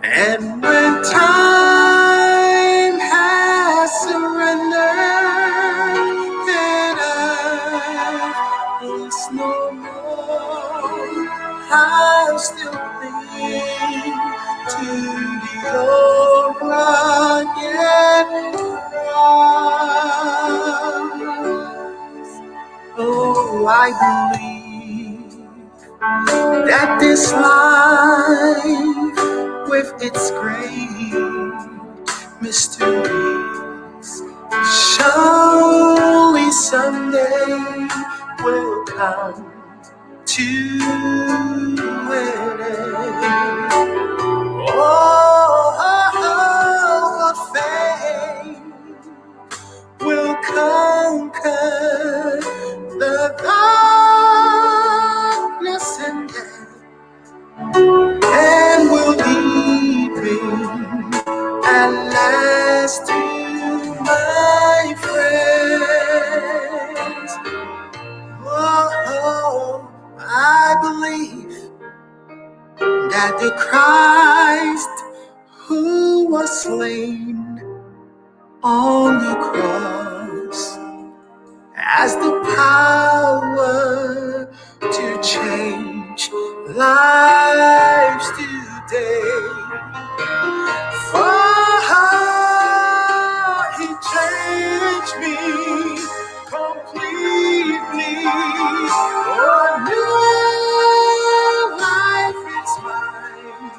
And when time has surrendered and earth is no more, I'll still cling to the old rugged cross. Oh, I believe that this life with its great mysteries surely someday will come to an end. Oh, faith will conquer the darkness and death, and will lead me at last to my friends. Oh, I believe that the Christ who was slain on the cross has the power to change lives today. For he changed me completely. Oh, new life is mine,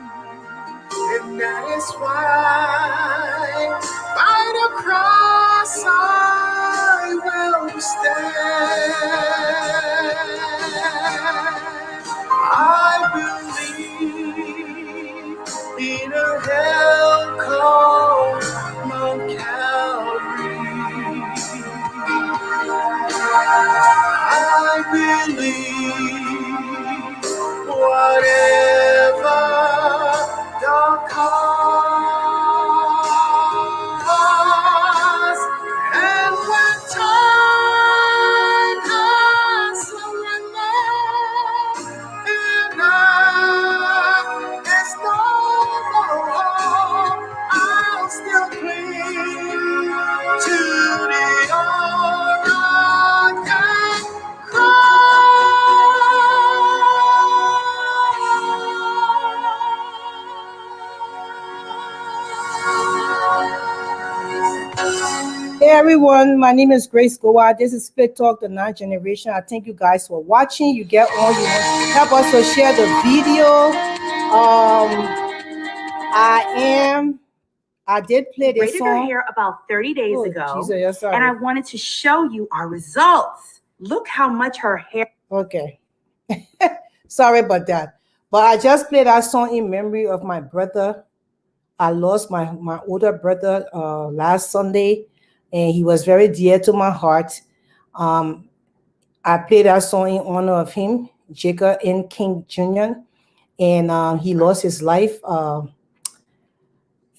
and that is why by the cross I will stand. I believe in a hell called Mount Calvary. I believe whatever the cost, and when time has surrendered and there's no more, I'll still cling to the old rugged Hey everyone, my name is Grace Goa. This is Split Talk, the Ninth Generation. I thank you guys for watching. You get on, you know, help us to share the video. I did play this braided song. her hair about 30 days ago, Jesus, yes, sorry. and I wanted to show you our results. Look how much her hair. Okay. Sorry about that. But I just played that song in memory of my brother. I lost my older brother last Sunday, and he was very dear to my heart. I played that song in honor of him, Jacob N. King Jr., and he lost his life.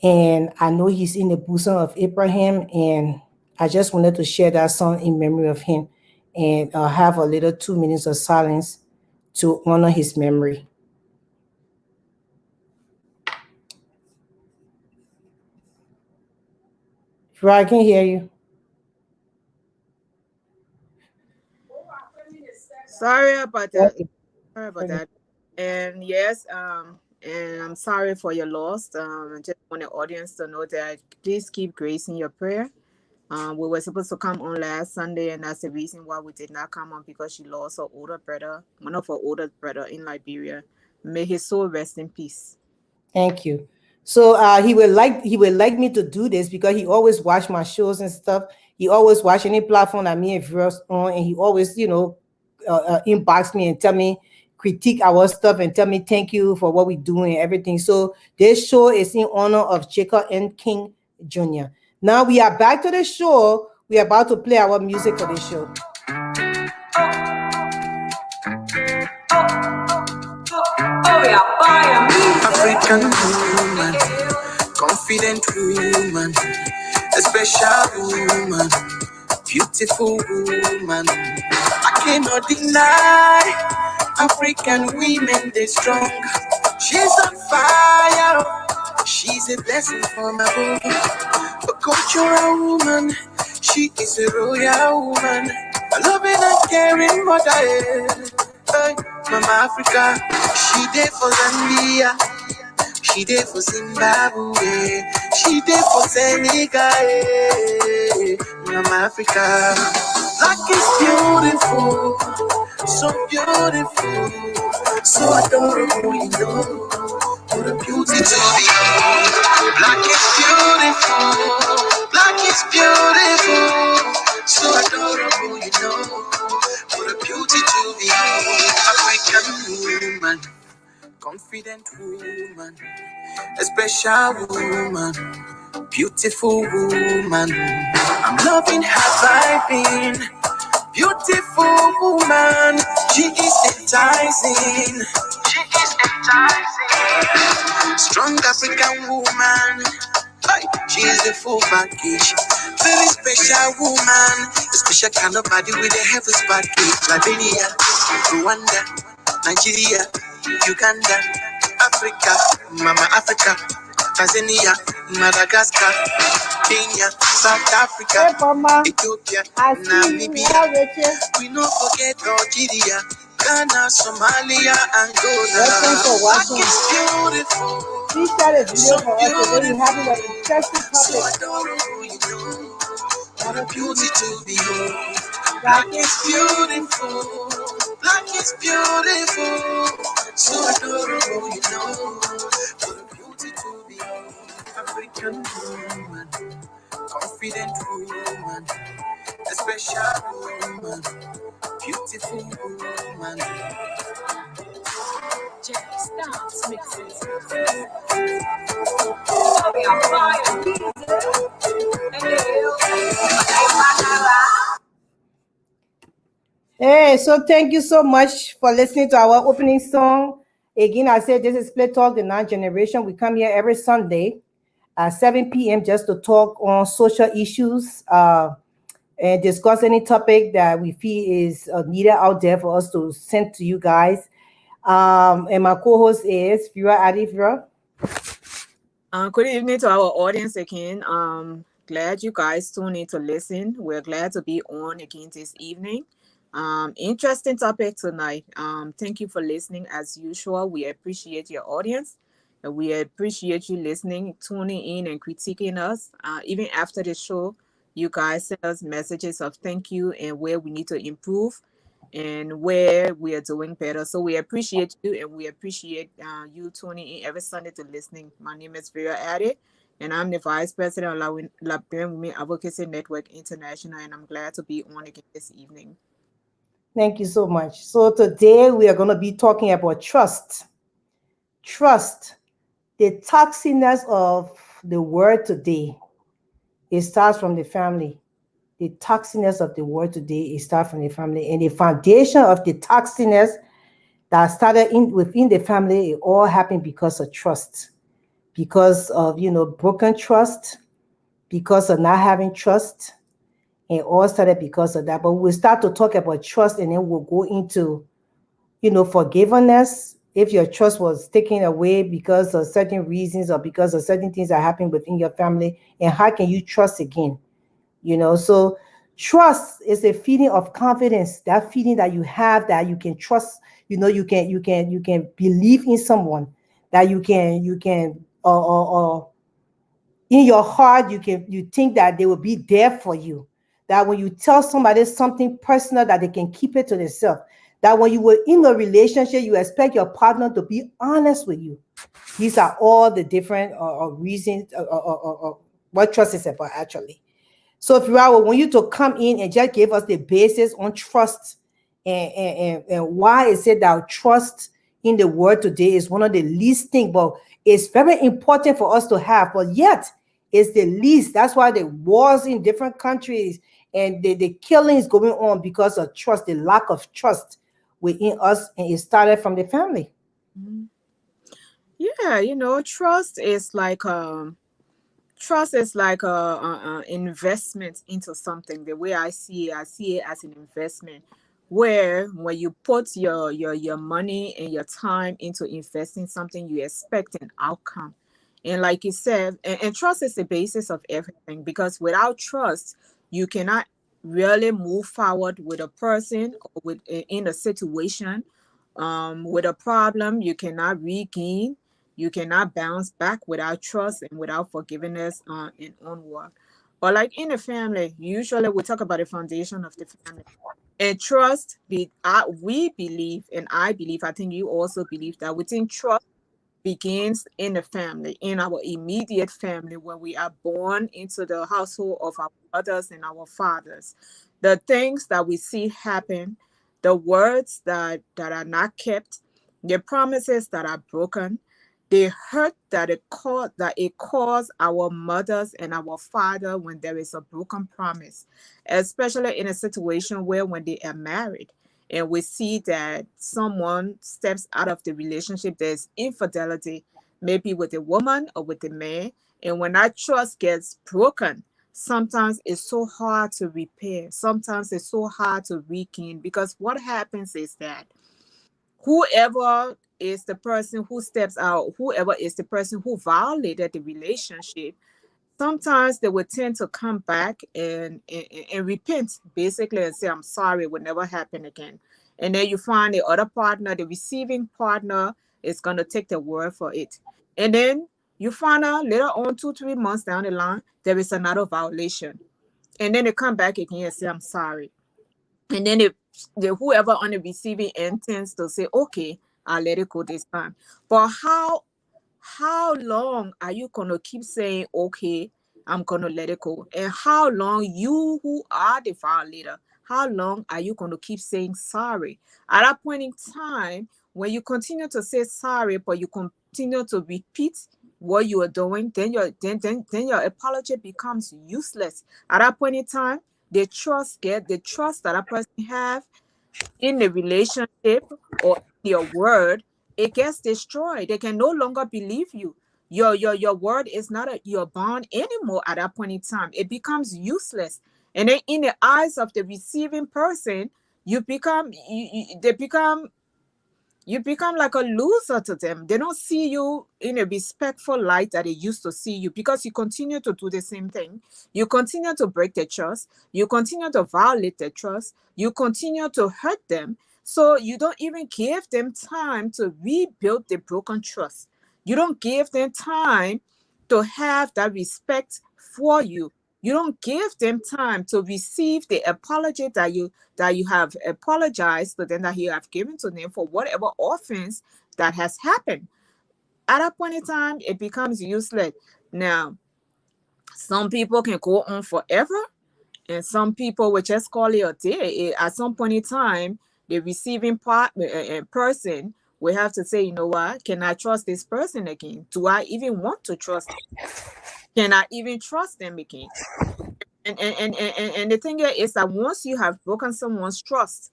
And I know he's in the bosom of Abraham, and I just wanted to share that song in memory of him and have a little 2 minutes of silence to honor his memory. I can hear you. Sorry about that. Sorry about that. And yes, and I'm sorry for your loss. I just want the audience to know that please keep Grace in your prayer. We were supposed to come on last Sunday, and that's the reason why we did not come on, because she lost her older brother, one of her older brother in Liberia. May his soul rest in peace. Thank you. So he would like me to do this because he always watch my shows and stuff. He always watch any platform that me and Veros on, and he always, you know, inbox me and tell me, critique our stuff and tell me thank you for what we do and everything. So this show is in honor of Jacob N. King Jr. Now we are back to the show. We are about to play our music for this show. African woman, confident woman, a special woman, beautiful woman. I cannot deny African women, they strong. She's on fire, is a blessing from above. A cultural woman, she is a royal woman. A loving and caring mother, hey, Mama Africa. She there for Zambia, she there for Zimbabwe, she there for Senegal, Mama Africa. Black is beautiful, so beautiful, so adorable, you know. What a beauty to behold. Black is beautiful, so adorable, you know. What a beauty to behold. African woman, confident woman, a special woman, beautiful woman. I'm loving her vibing. Beautiful woman, she is enticing. She is enticing. Strong African woman, hey, she is the full package. Very special woman, a special kind of body with a heavy package. Liberia, Rwanda, Nigeria, Uganda, Africa, Mama Africa, Tanzania, Madagascar, Kenya, South Africa, Hey, Mama. Ethiopia, I see you. Namibia. Yeah, Richard. We no forget Nigeria, Ghana, Somalia, Angola. Thanks for Black watching. is beautiful, Please share this video for us so that you have an interesting so topic. adorable, you know. What a beauty to behold. Black is beautiful, black is beautiful, so adorable, you know. What a beauty to behold. African woman, confident woman, a special woman, beautiful woman. Hey, so thank you so much for listening to our opening song. Again, I said this is Play Talk, the Ninth Generation. We come here every Sunday at 7 p.m. just to talk on social issues and discuss any topic that we feel is needed out there for us to send to you guys. And my co-host is Fira Adifra. Good evening to our audience again. Glad you guys tuned in to listen. We're glad to be on again this evening. Interesting topic tonight. Thank you for listening as usual. We appreciate your audience. And we appreciate you listening, tuning in and critiquing us. Even after the show, you guys send us messages of thank you and where we need to improve and where we are doing better. So we appreciate you and we appreciate you tuning in every Sunday to listening. My name is Vera Addy and I'm the Vice President of Liberian Women Advocacy Network International, and I'm glad to be on again this evening. Thank you so much. So today we are going to be talking about trust. Trust, the toxicness of the word today, it starts from the family. The toxicness of the word today, it starts from the family. And the foundation of the toxicness that started within the family, it all happened because of trust. Because of, broken trust, because of not having trust. And all started because of that. But we'll start to talk about trust and then we'll go into, forgiveness. If your trust was taken away because of certain reasons or because of certain things that happen within your family, and how can you trust again? So trust is a feeling of confidence, that feeling that you have that you can trust, you can believe in someone, that you can in your heart, you think that they will be there for you. That when you tell somebody something personal, that they can keep it to themselves. That when you were in a relationship, you expect your partner to be honest with you. These are all the different reasons what trust is about, actually. So if I want you to come in and just give us the basis on trust and why is it that trust in the world today is one of the least things, but it's very important for us to have, but yet it's the least. That's why the wars in different countries and the killings going on because of trust, the lack of trust within us, and it started from the family. Yeah, trust is like a investment into something. The way I see it as an investment, where when you put your money and your time into investing something, you expect an outcome. And like you said, and trust is the basis of everything, because without trust, you cannot really move forward with a person or with in a situation. With a problem, you cannot regain, you cannot bounce back without trust and without forgiveness and onward. But like in a family, usually we talk about the foundation of the family. And trust, we believe, and I believe, I think you also believe that within trust begins in the family, in our immediate family, when we are born into the household of our mothers and our fathers. The things that we see happen, the words that are not kept, the promises that are broken, the hurt that it caused our mothers and our father when there is a broken promise, especially in a situation where when they are married and we see that someone steps out of the relationship, there's infidelity, maybe with a woman or with a man. And when that trust gets broken, sometimes it's so hard to repair. Sometimes it's so hard to regain, because what happens is that whoever is the person who steps out, whoever is the person who violated the relationship, sometimes they would tend to come back and repent, basically, and say, I'm sorry, it will never happen again. And then you find the other partner, the receiving partner, is going to take the word for it. And then you find out later on, 2-3 months down the line, there is another violation. And then they come back again and say, I'm sorry. And then whoever on the receiving end tends to say, okay, I'll let it go this time. But how long are you going to keep saying, okay, I'm going to let it go? And how long, you who are the violator, how long are you going to keep saying sorry? At that point in time, when you continue to say sorry, but you continue to repeat what you are doing, then your apology becomes useless. At that point in time, the trust that a person have in the relationship or your word, it gets destroyed. They can no longer believe you. Your word is not your bond anymore. At that point in time, it becomes useless. And then in the eyes of the receiving person, you become you become like a loser to them. They don't see you in a respectful light that they used to see you, because you continue to do the same thing. You continue to break their trust. You continue to violate their trust. You continue to hurt them. So you don't even give them time to rebuild the broken trust. You don't give them time to have that respect for you. You don't give them time to receive the apology that you have apologized to them, that you have given to them for whatever offense that has happened. At that point in time, it becomes useless. Now, some people can go on forever, and some people will just call it a day. At some point in time, the receiving person will have to say, you know what, can I trust this person again? Do I even want to trust them? Can I even trust them again? And the thing is that once you have broken someone's trust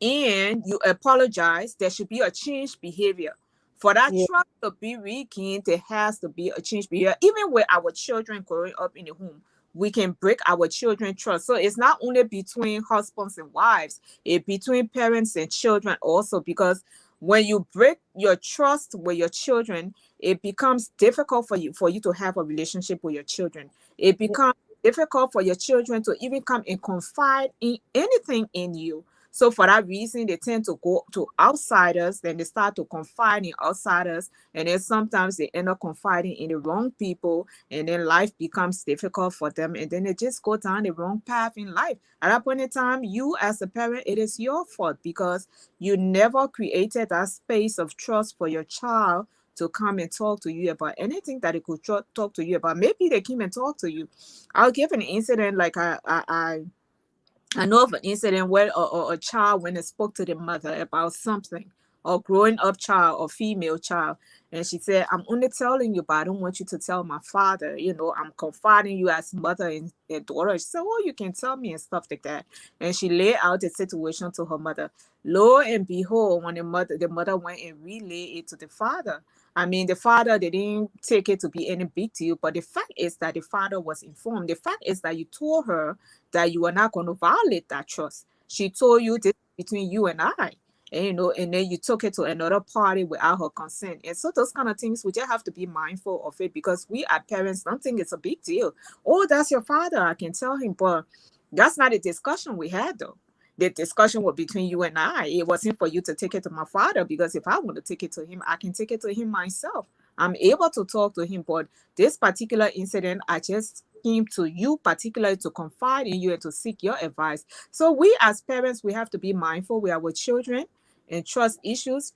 and you apologize, there should be a changed behavior. For that trust to be regained, there has to be a changed behavior. Even with our children growing up in the home, we can break our children's trust. So it's not only between husbands and wives, it's between parents and children also, because when you break your trust with your children, it becomes difficult for you to have a relationship with your children. It becomes difficult for your children to even come and confide in anything in you. So for that reason, they tend to go to outsiders, then they start to confide in outsiders, and then sometimes they end up confiding in the wrong people, and then life becomes difficult for them, and then they just go down the wrong path in life. At that point in time, you as a parent, it is your fault, because you never created that space of trust for your child to come and talk to you about anything that they could talk to you about. Maybe they came and talked to you. I'll give an incident. Like I know of an incident where a child went and spoke to the mother about something, or growing up child or female child, and she said, I'm only telling you, but I don't want you to tell my father. I'm confiding you as mother and daughter. She said, oh, you can tell me, and stuff like that. And she laid out the situation to her mother. Lo and behold, when the mother went and relayed it to the father. I mean, the father, they didn't take it to be any big deal, but the fact is that the father was informed. The fact is that you told her that you are not going to violate that trust. She told you this between you and I. and and then you took it to another party without her consent. And so those kind of things, we just have to be mindful of it, because we as parents don't think it's a big deal. Oh, that's your father, I can tell him. But that's not a discussion we had, though. The discussion was between you and I. It wasn't for you to take it to my father, because if I want to take it to him, I can take it to him myself. I'm able to talk to him. But this particular incident, I just came to you particularly to confide in you and to seek your advice. So we as parents, we have to be mindful with our children. And trust issues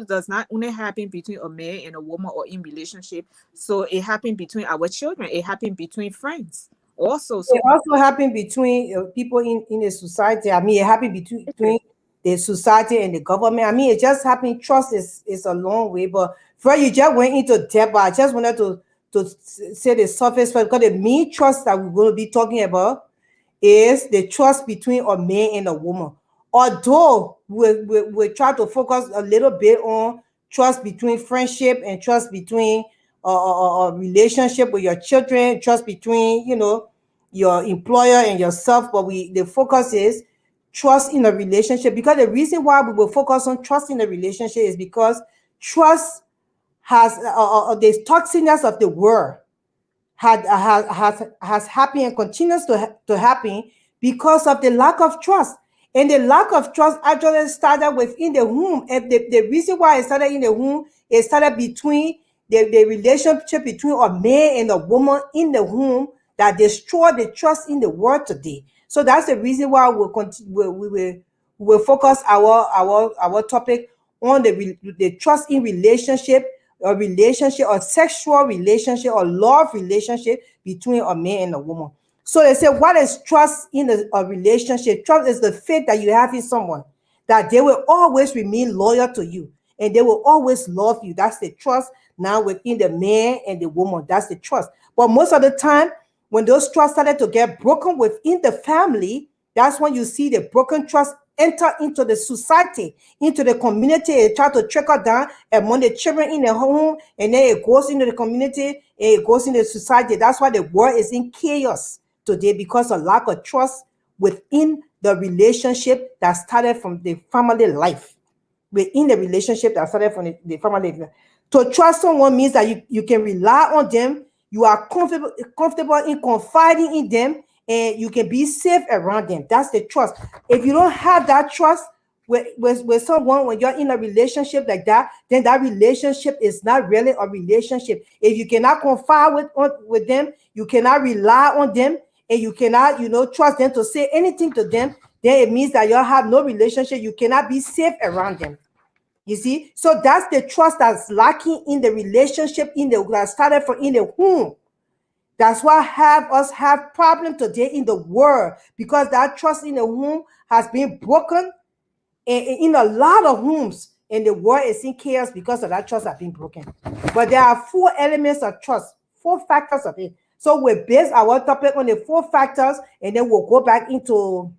does not only happen between a man and a woman or in relationship. So it happened between our children. It happened between friends also. So It also happened between people in the society. I mean, it happened between the society and the government. I mean, it just happened. Trust is a long way, but first you just went into depth. But I just wanted to say the surface first, because the main trust that we're going to be talking about is the trust between a man and a woman. Although we try to focus a little bit on trust between friendship and trust between a relationship with your children, trust between your employer and yourself, but the focus is trust in a relationship, because the reason why we will focus on trust in a relationship is because trust has the toxicness of the world has happened and continues to happen because of the lack of trust. And the lack of trust actually started within the womb. And the reason why it started in the womb, it started between the relationship between a man and a woman in the womb that destroyed the trust in the world today. So that's the reason why we will focus our topic on the trust in relationship, a sexual relationship, or love relationship between a man and a woman. So they say, what is trust in a relationship? Trust is the faith that you have in someone, that they will always remain loyal to you and they will always love you. That's the trust now within the man and the woman. That's the trust. But most of the time, when those trusts started to get broken within the family, that's when you see the broken trust enter into the society, into the community. It try to trickle down among the children in the home, and then it goes into the community, and it goes into the society. That's why the world is in chaos today, because of lack of trust within the relationship that started from the family life. Within the relationship that started from the family life. To trust someone means that you can rely on them, you are comfortable in confiding in them, and you can be safe around them. That's the trust. If you don't have that trust with someone, when you're in a relationship like that, then that relationship is not really a relationship. If you cannot confide with them, you cannot rely on them, and you cannot, trust them to say anything to them, then it means that you have no relationship. You cannot be safe around them. You see? So that's the trust that's lacking in the relationship that started from in the womb. That's why us have problem today in the world, because that trust in the womb has been broken in a lot of homes, and the world is in chaos because of that trust has been broken. But there are 4 elements of trust, 4 factors of it. So we'll base our topic on the 4 factors, and then we'll go back into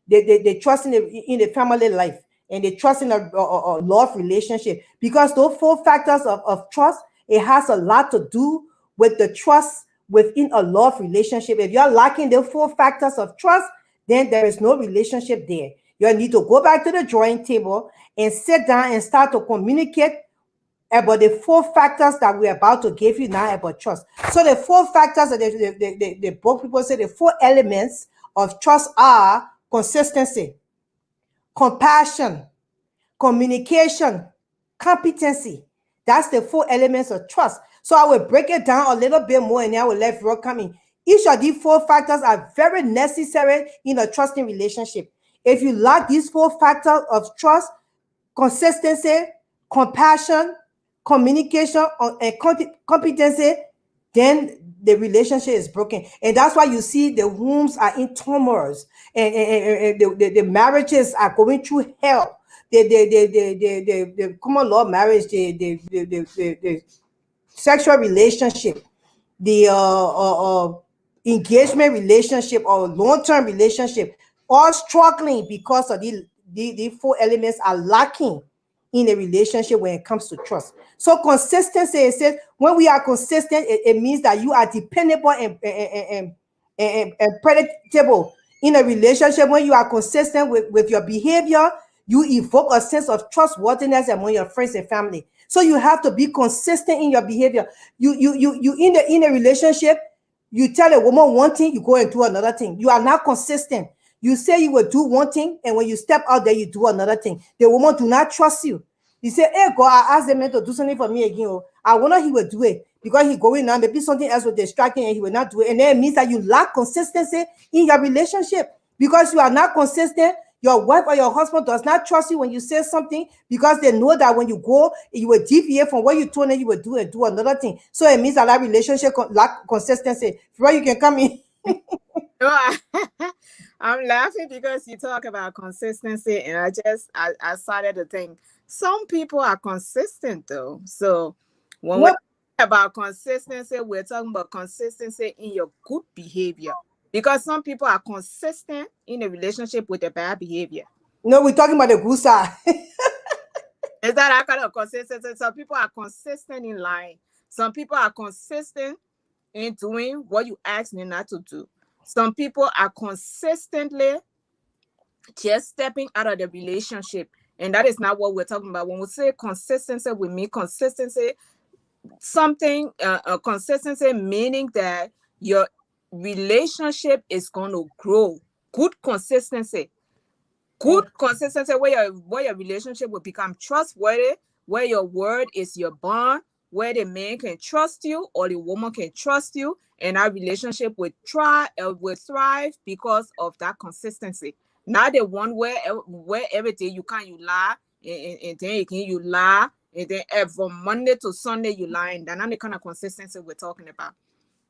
the trust in the family life and the trust in a love relationship, because those 4 factors of trust, it has a lot to do with the trust within a love relationship. If you're lacking the 4 factors of trust, then there is no relationship there. You need to go back to the drawing table and sit down and start to communicate about the 4 factors that we're about to give you now about trust. So the 4 factors that the book people say, the 4 elements of trust are consistency, compassion, communication, competency. That's the 4 elements of trust. So I will break it down a little bit more, and then I will let Rob come in. Each of these 4 factors are very necessary in a trusting relationship. If you lack these 4 factors of trust, consistency, compassion, communication, and competency, then the relationship is broken. And that's why you see the homes are in turmoil, and the marriages are going through hell. The common law marriage, the sexual relationship, the engagement relationship or long-term relationship, all struggling because of the 4 elements are lacking in a relationship when it comes to trust. So consistency, it says, when we are consistent, it means that you are dependable and predictable in a relationship. When you are consistent with your behavior, you evoke a sense of trustworthiness among your friends and family. So you have to be consistent in your behavior. You in a relationship, you tell a woman one thing, you go and do another thing. You are not consistent. You say you will do one thing, and when you step out there, you do another thing. The woman do not trust you. You say, hey, God, I asked the man to do something for me again. Oh, I wonder he will do it because he going now. Maybe something else will distract him and he will not do it. And then it means that you lack consistency in your relationship because you are not consistent. Your wife or your husband does not trust you when you say something because they know that when you go, you will deviate from what you told them you will do and do another thing. So it means that that relationship lack consistency. Before you can come in. No, I'm laughing because you talk about consistency, and I started to think some people are consistent though. So when we talk about consistency, we're talking about consistency in your good behavior. Because some people are consistent in a relationship with a bad behavior. No, we're talking about the good side. Is that kind of consistency? Some people are consistent in lying. Some people are consistent in doing what you ask them not to do. Some people are consistently just stepping out of the relationship. And that is not what we're talking about. When we say consistency, we mean consistency, consistency meaning that your relationship is going to grow. Good consistency. Good consistency where your relationship will become trustworthy, where your word is your bond, where the man can trust you or the woman can trust you, and our relationship will thrive because of that consistency. Not the one where every day you lie and then again you lie and then from Monday to Sunday you lie. That's not the kind of consistency we're talking about.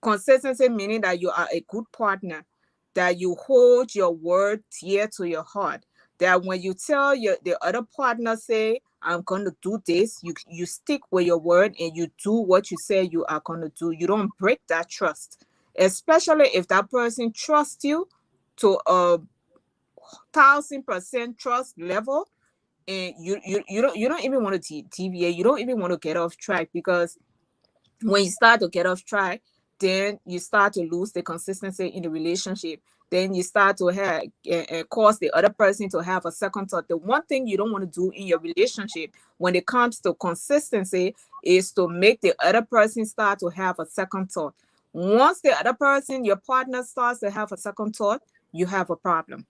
Consistency meaning that you are a good partner, that you hold your word dear to your heart, that when you tell the other partner, say, I'm going to do this, you stick with your word and you do what you say you are going to do. You don't break that trust, especially if that person trusts you to a 1,000% trust level, and you don't even want to deviate. You don't even want to get off track, because when you start to get off track, then you start to lose the consistency in the relationship. Then you start to have cause the other person to have a second thought. The one thing you don't want to do in your relationship when it comes to consistency is to make the other person start to have a second thought. Once the other person, your partner, starts to have a second thought, you have a problem.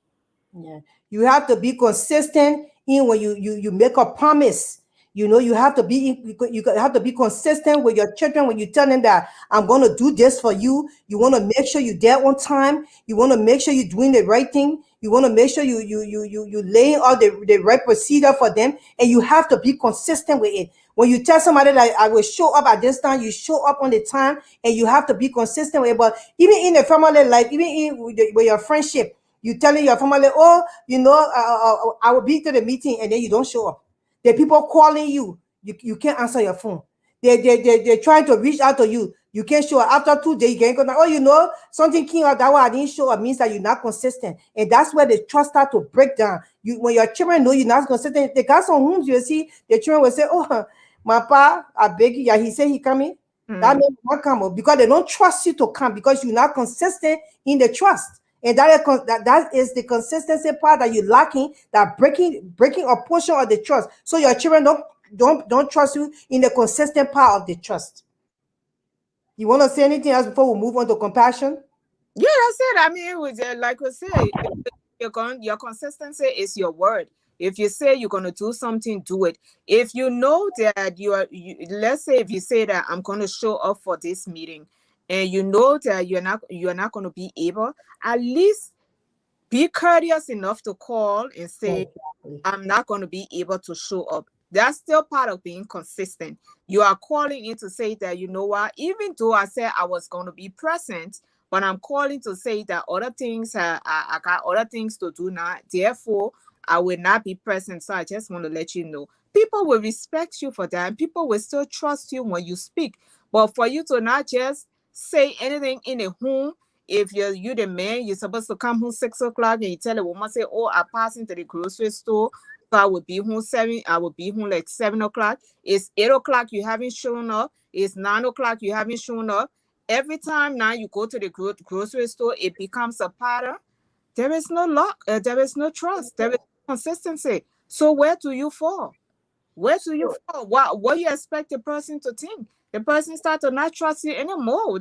Yeah, you have to be consistent in when you make a promise. You know, you have to be consistent with your children when you tell them that I'm going to do this for you. You want to make sure you're there on time. You want to make sure you're doing the right thing. You want to make sure you laying out the right procedure for them, and you have to be consistent with it. When you tell somebody that I will show up at this time, you show up on the time, and you have to be consistent with it. But even in the family life, even with your friendship, you telling your family, oh, I will be to the meeting, and then you don't show up. The people calling you, you can't answer your phone. They're trying to reach out to you. You can't show up. After 2 days, you can't go, oh, something came out that way, I didn't show up, means that you're not consistent. And that's where the trust start to break down. When your children know you're not consistent, they got some homes, you see, the children will say, oh, my pa, I beg you, yeah, he said he coming. That means not come, because they don't trust you to come, because you're not consistent in the trust. And that is the consistency part that you're lacking, that breaking a portion of the trust. So your children don't trust you in the consistent part of the trust. You want to say anything else before we move on to compassion? Yeah, that's it. I mean, like we say, your consistency is your word. If you say you're going to do something, do it. If you know that let's say if you say that I'm going to show up for this meeting, and you know that you're not going to be able, at least be courteous enough to call and say, I'm not going to be able to show up. That's still part of being consistent. You are calling in to say that, you know what, even though I said I was going to be present, but I'm calling to say that other things, I got other things to do now. Therefore, I will not be present. So I just want to let you know. People will respect you for that, and people will still trust you when you speak. But for you to not just say anything in a home, if you're the man, you're supposed to come home 6 o'clock, and you tell a woman, say, oh, I pass into the grocery store, so I would be home like 7 o'clock. It's 8 o'clock, you haven't shown up. It's 9 o'clock, you haven't shown up. Every time now you go to the grocery store, it becomes a pattern. There is no luck, there is no trust, there is no consistency. So where do you fall? Where do you fall? What you expect the person to think? The person start to not trust you anymore.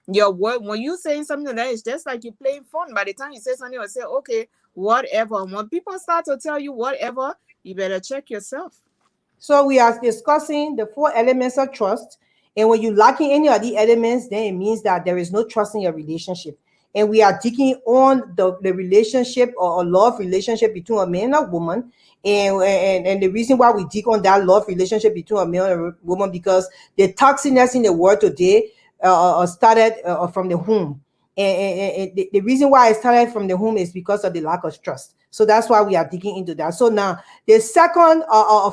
Your word, when you saying something that is just like you playing fun. By the time you say something, you say, okay, whatever. When people start to tell you whatever, you better check yourself. So we are discussing the 4 elements of trust. And when you're lacking any of the elements, then it means that there is no trust in your relationship. And we are digging on the relationship or love relationship between a man and a woman. And the reason why we dig on that love relationship between a man and a woman, because the toxicness in the world today started from the home. And the reason why it started from the home is because of the lack of trust. So that's why we are digging into that. So now the second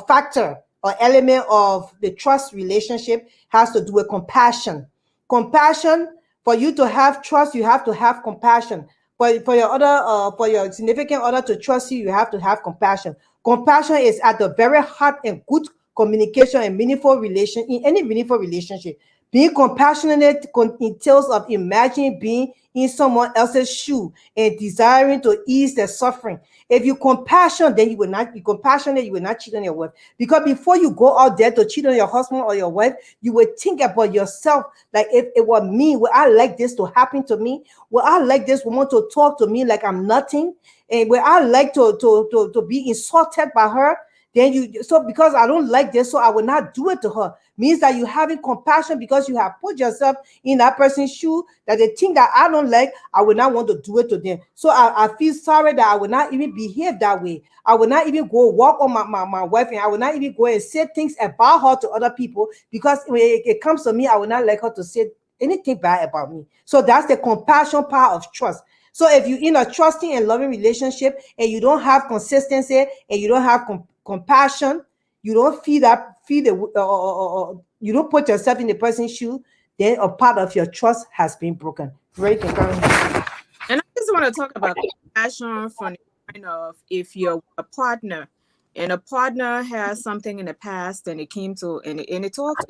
factor or element of the trust relationship has to do with compassion. Compassion. For you to have trust, you have to have compassion. For your significant other to trust you, you have to have compassion. Compassion is at the very heart and good communication and meaningful relation in any meaningful relationship. Being compassionate entails of imagining being in someone else's shoe and desiring to ease their suffering. If you compassion, then you will not be compassionate, you will not cheat on your wife. Because before you go out there to cheat on your husband or your wife, you will think about yourself. Like, if it were me, would I like this to happen to me? Would I like this woman to talk to me like I'm nothing? And would I like to be insulted by her? Then so because I don't like this, so I will not do it to her. Means that you having compassion because you have put yourself in that person's shoe, that the thing that I don't like, I will not want to do it to them. So I feel sorry that I will not even behave that way. I will not even go walk on my wife, and I will not even go and say things about her to other people, because when it comes to me, I will not like her to say anything bad about me. So that's the compassion part of trust. So if you're in a trusting and loving relationship and you don't have consistency and you don't have compassion, you don't you don't put yourself in the person's shoe, then a part of your trust has been broken. Right? And I just want to talk about compassion from the point of, if you're a partner and a partner has something in the past and it came to and it talks,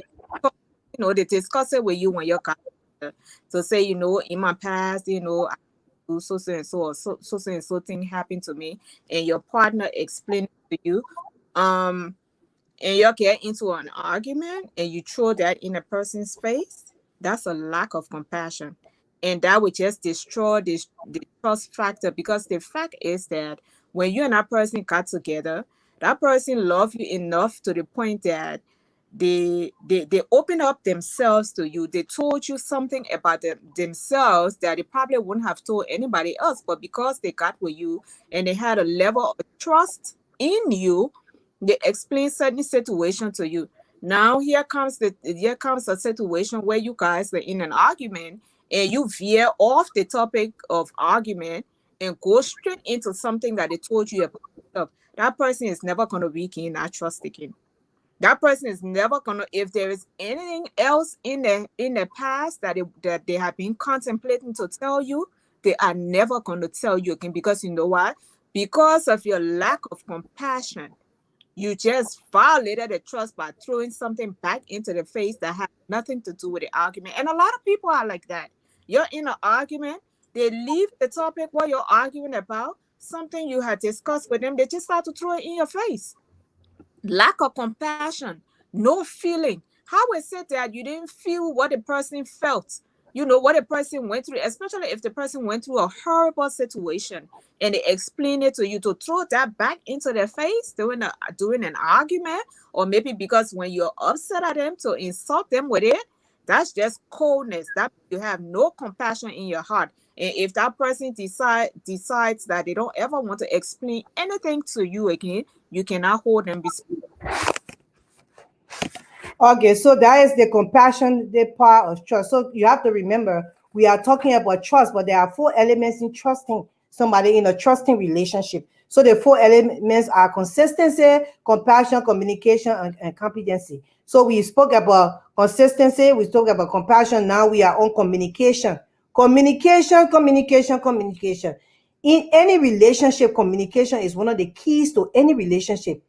they discuss it with you when you're to say, in my past, I do so and so thing happened to me, and your partner explained to you, and you get into an argument and you throw that in a person's face, that's a lack of compassion. And that would just destroy the trust factor, because the fact is that when you and that person got together, that person loved you enough to the point that they open up themselves to you. They told you something about themselves that they probably wouldn't have told anybody else, but because they got with you and they had a level of trust in you, they explain certain situation to you. Now here comes a situation where you guys are in an argument and you veer off the topic of argument and go straight into something that they told you about. That person is never going to regain that trust again. That person is never gonna, if there is anything else in the past that they have been contemplating to tell you, they are never gonna tell you again. Because you know what? Because of your lack of compassion, you just violated the trust by throwing something back into the face that had nothing to do with the argument. And a lot of people are like that. You're in an argument, they leave the topic what you're arguing about, something you had discussed with them, they just start to throw it in your face. Lack of compassion, no feeling. How is it that you didn't feel what the person felt? What the person went through, especially if the person went through a horrible situation and they explain it to you, to throw that back into their face during an argument, or maybe because when you're upset at them, to insult them with it. That's just coldness. That you have no compassion in your heart. And if that person decides that they don't ever want to explain anything to you again, you cannot hold them responsible. Okay, so that is the compassion, the part of trust. So you have to remember, we are talking about trust, but there are 4 elements in trusting somebody in a trusting relationship. So the 4 elements are consistency, compassion, communication, and competency. So we spoke about consistency, we spoke about compassion. Now we are on communication. Communication. In any relationship, communication is one of the keys to any relationship.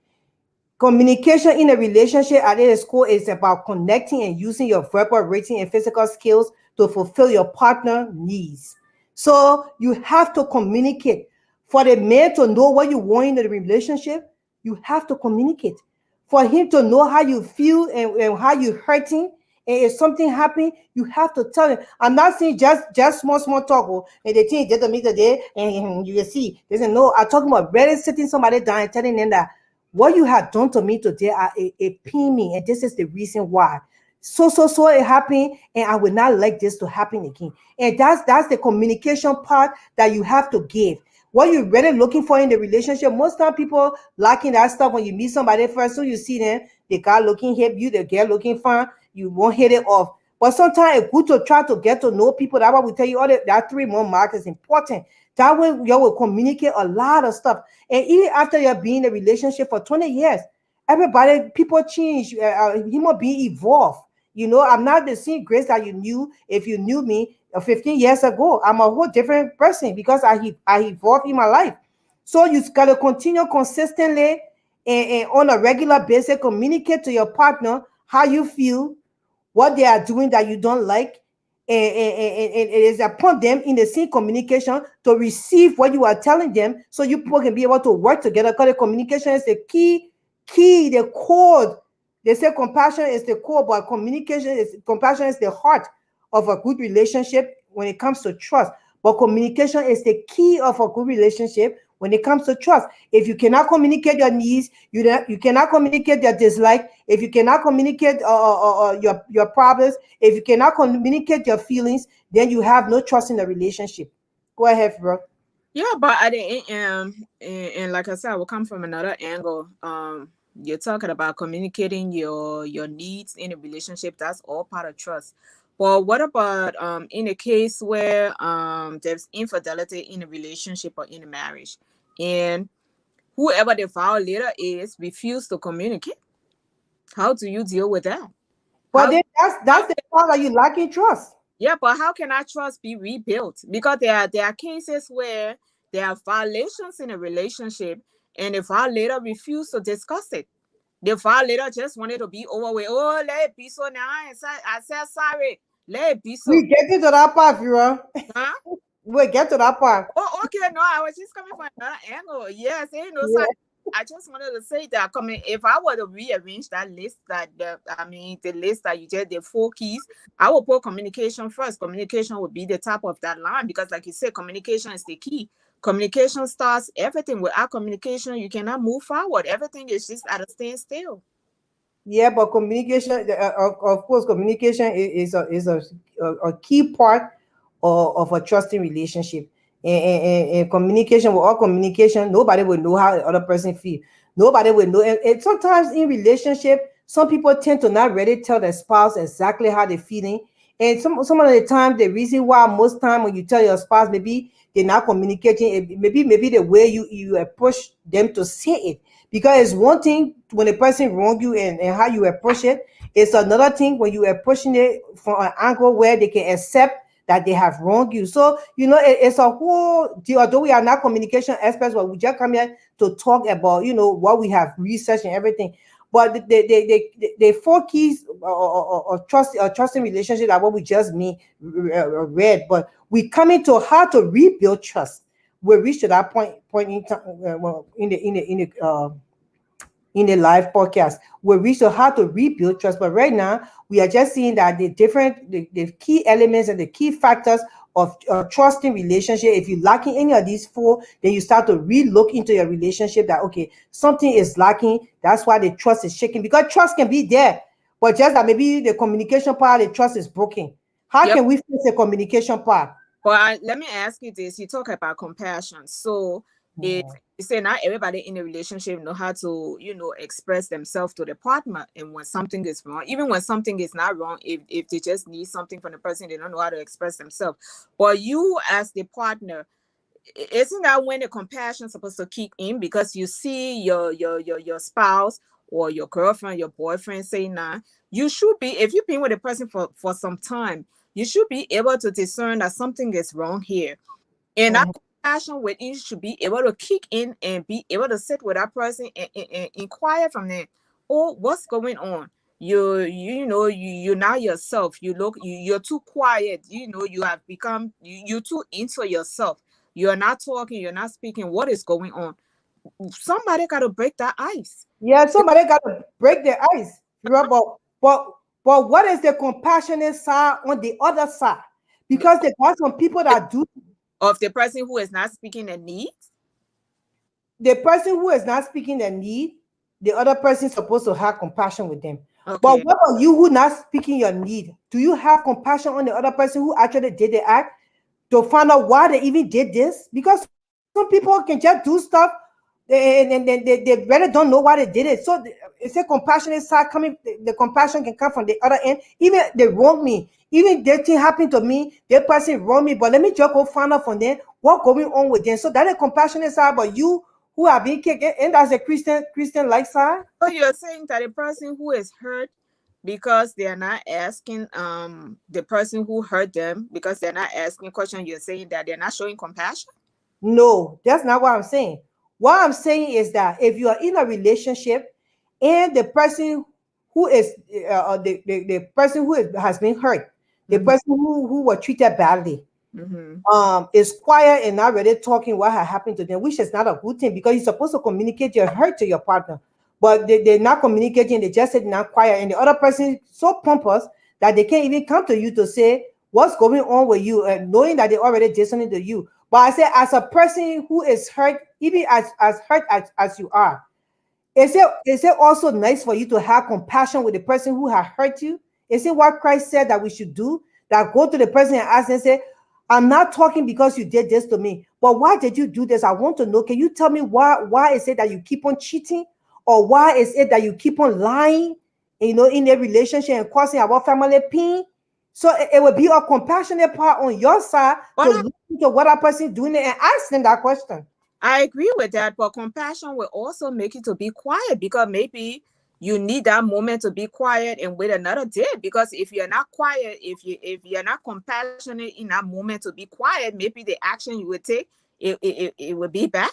Communication in a relationship at its core is about connecting and using your verbal, written, and physical skills to fulfill your partner's needs. So you have to communicate. For the man to know what you want in the relationship, you have to communicate. For him to know how you feel and how you're hurting, and if something happen, you have to tell him. I'm not saying just small talk. Oh, and the thing did to me today, and you see, they say no. I'm talking about really sitting somebody down and telling them that what you have done to me today, it pain me, and this is the reason why. So it happened, and I would not like this to happen again. And that's the communication part that you have to give. What you're really looking for in the relationship, most time people lacking that stuff. When you meet somebody first, so you see them, the guy looking hip, you the girl looking fine, you won't hit it off. But sometimes it's good to try to get to know people. That's why we tell you all that 3 month mark is important. That way you will communicate a lot of stuff. And even after you're being in a relationship for 20 years, people change. Human being evolve. You know, I'm not the same Grace that you knew if you knew me 15 years ago. I'm a whole different person because I evolved in my life. So you gotta continue consistently and on a regular basis communicate to your partner how you feel, what they are doing that you don't like, and it is upon them in the same communication to receive what you are telling them, so you people can be able to work together. Because the communication is the key, the core. They say compassion is the core, but compassion is the heart of a good relationship when it comes to trust. But communication is the key of a good relationship when it comes to trust. If you cannot communicate your needs, you cannot communicate your dislike. If you cannot communicate your problems, if you cannot communicate your feelings, then you have no trust in the relationship. Go ahead, bro. Yeah, but at the end, and like I said, I will come from another angle. You're talking about communicating your needs in a relationship. That's all part of trust. Well, what about in a case where there's infidelity in a relationship or in a marriage, and whoever the violator is refuse to communicate? How do you deal with that? But then that's the part that you lacking trust. Yeah, but how can our trust be rebuilt? Because there are cases where there are violations in a relationship, and the violator refused to discuss it. The violator just wanted to be over with. Oh, let it be so now. I said sorry. Let it be so. We get to that part, Vera. Huh? We'll get to that part. Oh, okay. No, I was just coming from another angle. Yes, ain't no sorry. I just wanted to say that if I were to rearrange that list, the list that you did, the 4 keys, I would put communication first. Communication would be the top of that line because, like you said, communication is the key. Communication starts everything. Without communication, you cannot move forward. Everything is just at a standstill. Yeah, but communication, of course, communication is a key part of a trusting relationship. And communication, with all communication, nobody will know how the other person feel. Nobody will know. And sometimes in relationship, some people tend to not really tell their spouse exactly how they're feeling. And some of the time, the reason why most time when you tell your spouse, maybe they're not communicating, maybe the way you approach them to say it. Because it's one thing when a person wrong you and how you approach it. It's another thing when you are pushing it from an angle where they can accept that they have wronged you. So, it's a whole deal. Although we are not communication experts, but we just come here to talk about, what we have researched and everything. But the 4 keys of trusting relationship that what we just read. But we come into how to rebuild trust. We reached to that point in time in the live podcast. We reached to how to rebuild trust. But right now, we are just seeing that the key elements and the key factors of trusting relationship. If you're lacking any of these 4, then you start to re-look into your relationship that, okay, something is lacking. That's why the trust is shaking. Because trust can be there, but just that maybe the communication part, the trust is broken. How can we fix the communication part? Well, let me ask you this. You talk about compassion. So if you say not everybody in a relationship know how to, express themselves to the partner, and when something is wrong, even when something is not wrong, if they just need something from the person, they don't know how to express themselves. But you as the partner, isn't that when the compassion is supposed to kick in? Because you see your spouse or your girlfriend, your boyfriend saying, nah, you should be, if you've been with a person for some time, you should be able to discern that something is wrong here. And that compassion within you should be able to kick in and be able to sit with that person and inquire from them. Oh, what's going on? You're not yourself. You're too quiet. You have become, you're too into yourself. you're not talking, you're not speaking. What is going on? Somebody got to break that ice. Yeah, somebody got to break the ice. But what is the compassionate side on the other side? Because there are some people that do. Of the person who is not speaking the needs? The person who is not speaking the need, the other person is supposed to have compassion with them. Okay. But what about you who not speaking your need? Do you have compassion on the other person who actually did the act to find out why they even did this? Because some people can just do stuff and they really don't know why they did it. So it's a compassionate side coming. The compassion can come from the other end. Even they wrong me. Even that thing happened to me, that person wrong me. But let me just go find out from them what's going on with them. So that is compassionate side. But you who have been kicked, and that's a Christian like side. So you're saying that a person who is hurt because they are not asking the person who hurt them, because they're not asking questions, you're saying that they're not showing compassion? No, that's not what I'm saying. What I'm saying is that if you are in a relationship and the person who is the person who has been hurt, the person who was treated badly, is quiet and not really talking what had happened to them, which is not a good thing, because you're supposed to communicate your hurt to your partner. But they're not communicating, they just said not quiet, and the other person is so pompous that they can't even come to you to say what's going on with you, knowing that they already did something to you. But I say, as a person who is hurt, even as hurt as you are, is it also nice for you to have compassion with the person who has hurt you? Isn't what Christ said that we should do? That go to the person and ask and say, I'm not talking because you did this to me, but why did you do this? I want to know. Can you tell me why is it that you keep on cheating? Or why is it that you keep on lying, in a relationship and causing our family pain? So it will be a compassionate part on your side to look into what that person is doing and ask them that question. I agree with that, but compassion will also make you to be quiet, because maybe you need that moment to be quiet and wait another day. Because if you're not quiet, if you're not compassionate in that moment to be quiet, maybe the action you would take, it would be bad.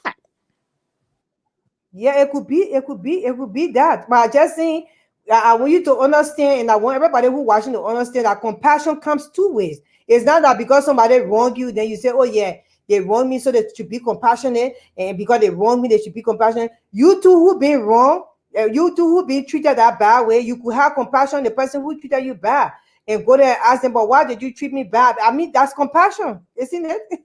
Yeah, it could be that. But I just saying, I want you to understand, and I want everybody who watching to understand that compassion comes two ways. It's not that because somebody wronged you, then you say, oh yeah, they wronged me, so they should be compassionate, and because they wronged me, they should be compassionate. You two who been wrong, you two who been treated that bad way, you could have compassion on the person who treated you bad and go there and ask them, but why did you treat me bad? I mean, that's compassion, isn't it?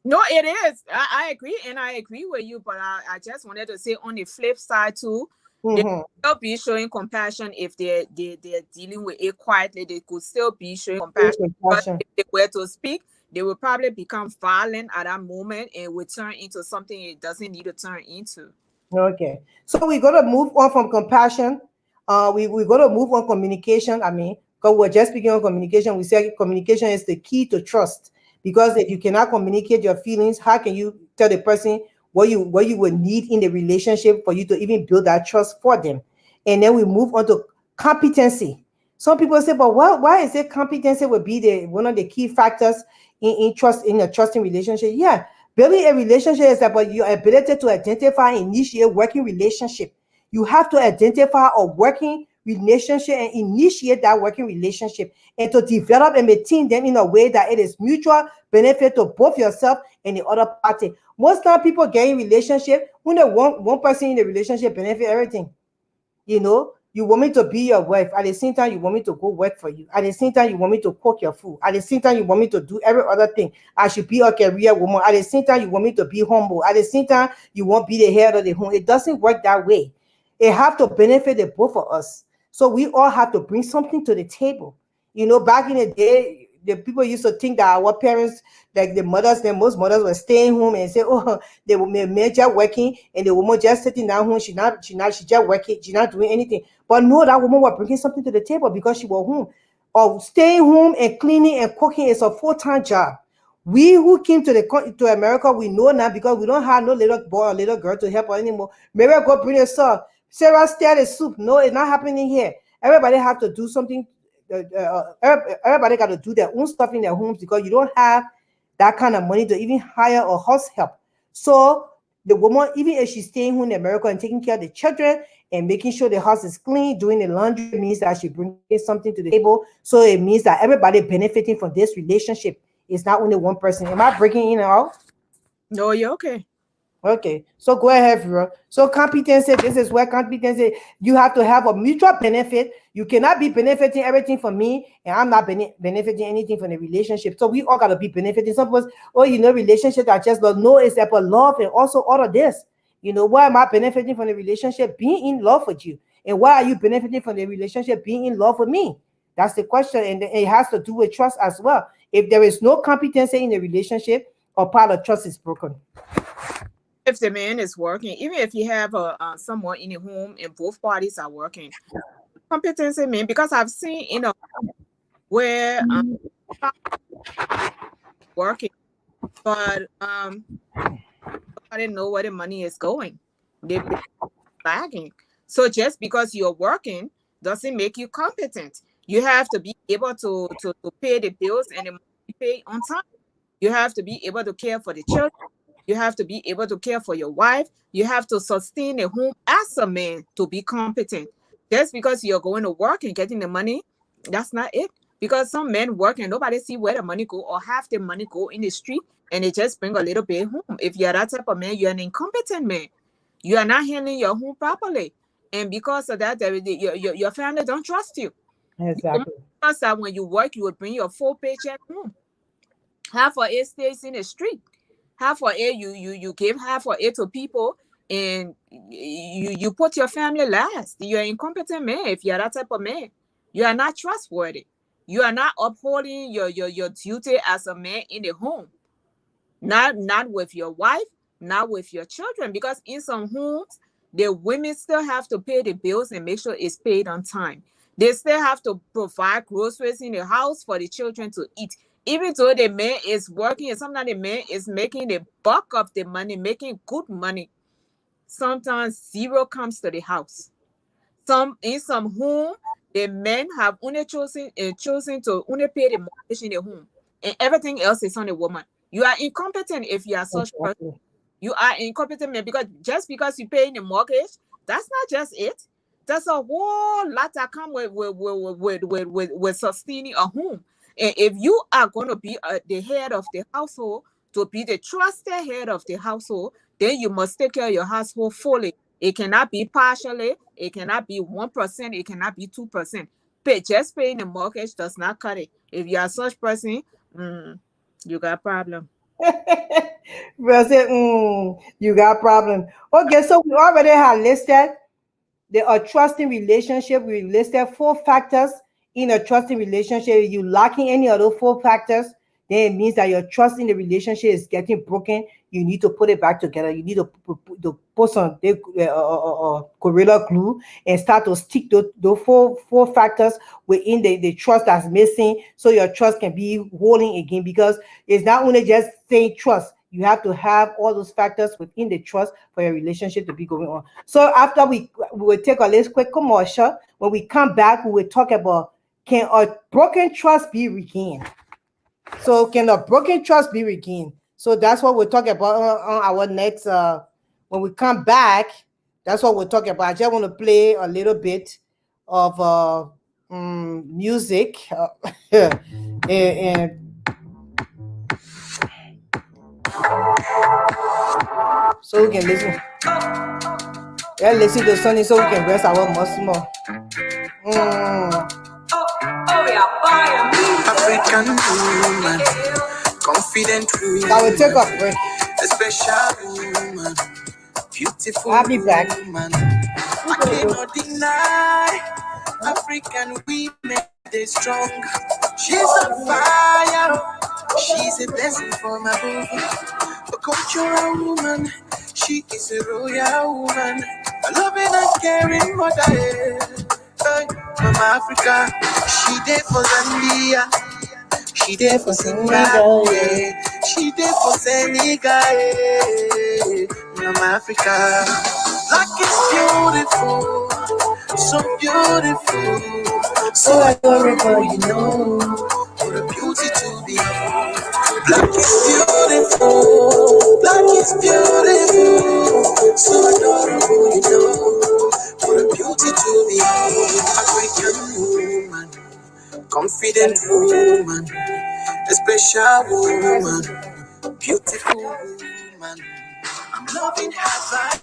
No, it is. I agree, and I agree with you, but I just wanted to say on the flip side too, they could still be showing compassion if they're dealing with it quietly. They could still be showing compassion. But if they were to speak, they will probably become violent at that moment and will turn into something it doesn't need to turn into. Okay, so we're gonna move on from compassion. We're gonna move on communication. I mean, because we're just speaking on communication, we say communication is the key to trust. Because if you cannot communicate your feelings, how can you tell the person what you would need in the relationship for you to even build that trust for them? And then we move on to competency. Some people say, but why is it competency would be one of the key factors in trust, in a trusting relationship? Yeah, building a relationship is about your ability to identify and initiate working relationship. You have to identify a working relationship and initiate that working relationship, and to develop and maintain them in a way that it is mutual benefit to both yourself and the other party. Most time people get in relationship when the one person in the relationship benefit everything. You want me to be your wife, at the same time you want me to go work for you, at the same time you want me to cook your food, at the same time you want me to do every other thing. I should be a career woman, at the same time you want me to be humble, at the same time you want to be the head of the home. It doesn't work that way. It have to benefit the both of us. So we all have to bring something to the table. Back in the day, the people used to think that our parents, like most mothers were staying home and say, oh, they were men just working and the woman just sitting down home. She just working, she's not doing anything. But no, that woman was bringing something to the table because she was home. Or staying home and cleaning and cooking is a full-time job. We who came to America, we know now, because we don't have no little boy or little girl to help us anymore. Maybe I go bring a son. Sarah stir the soup. No, it's not happening here. Everybody have to do something. Everybody got to do their own stuff in their homes, because you don't have that kind of money to even hire a house help. So the woman, even if she's staying home in America and taking care of the children and making sure the house is clean, doing the laundry, means that she brings something to the table. So it means that everybody benefiting from this relationship. It's not only one person. Am I breaking in and out? No, you're okay. Okay, so go ahead, Vera. So competency, this is where competency, you have to have a mutual benefit. You cannot be benefiting everything from me, and I'm not benefiting anything from the relationship. So we all gotta be benefiting. Suppose, oh, relationship I just love. No, it's about love and also all of this. Why am I benefiting from the relationship? Being in love with you. And why are you benefiting from the relationship? Being in love with me. That's the question. And it has to do with trust as well. If there is no competency in the relationship, or part of trust is broken. If the man is working, even if you have someone in the home and both parties are working, competency man, because I've seen where working, but I didn't know where the money is going. They're lagging. So just because you're working doesn't make you competent. You have to be able to pay the bills and the money pay on time. You have to be able to care for the children. You have to be able to care for your wife. You have to sustain a home as a man to be competent. Just because you're going to work and getting the money, that's not it. Because some men work and nobody see where the money go, or half the money go in the street and they just bring a little bit home. If you're that type of man, you're an incompetent man. You are not handling your home properly. And because of that, your family don't trust you. Exactly. Because that when you work, you will bring your full paycheck home. Half of it stays in the street. Half of it you give half of it to people, and you put your family last. You're an incompetent man if you're that type of man. You are not trustworthy. You are not upholding your duty as a man in the home. Not with your wife, not with your children, because in some homes, the women still have to pay the bills and make sure it's paid on time. They still have to provide groceries in the house for the children to eat. Even though the man is working and sometimes the man is making the bulk of the money, making good money, sometimes zero comes to the house. In some home, the men have only chosen to only pay the mortgage in the home, and everything else is on the woman. You are incompetent if you are such a person. You are incompetent man, because just because you pay the mortgage, that's not just it. There's a whole lot that come with sustaining a home. And if you are going to be the head of the household, to be the trusted head of the household, then you must take care of your household fully. It cannot be partially. It cannot be 1%. It cannot be 2%. Just paying the mortgage does not cut it. If you are such person, you got a problem. Well, say, you got a problem. Okay, so we already have listed a trusting relationship. We listed 4 factors in a trusting relationship. If you lacking any of those 4 factors, then it means that your trust in the relationship is getting broken. You need to put it back together. You need to put some Gorilla Glue and start to stick those four factors within the trust that's missing, so your trust can be holding again. Because it's not only just saying trust. You have to have all those factors within the trust for your relationship to be going on. So after we will take a little quick commercial. When we come back, we will talk about, can a broken trust be regained? So can a broken trust be regained? So that's what we'll talk about on our next, when we come back, that's what we'll talk about. I just want to play a little bit of music and so we can listen. Yeah, listen to Sunny so we can rest our muscle more. African woman, confident woman. I will take a break. A special woman, beautiful I'll be back. woman. I cannot deny African women, they're strong. She's on fire. She's a blessing for my home. A cultural woman, she is a royal woman. A loving and caring mother. Hey, Mama Africa, she there for Zambia. She there for Zimbabwe. She there for Senegal. Mama Africa, black is beautiful, so beautiful, so adorable, you know. What a beauty to behold. Black is beautiful, so adorable, you know. What a beauty to behold. African woman, confident woman, a special woman, beautiful woman. woman. I'm loving her.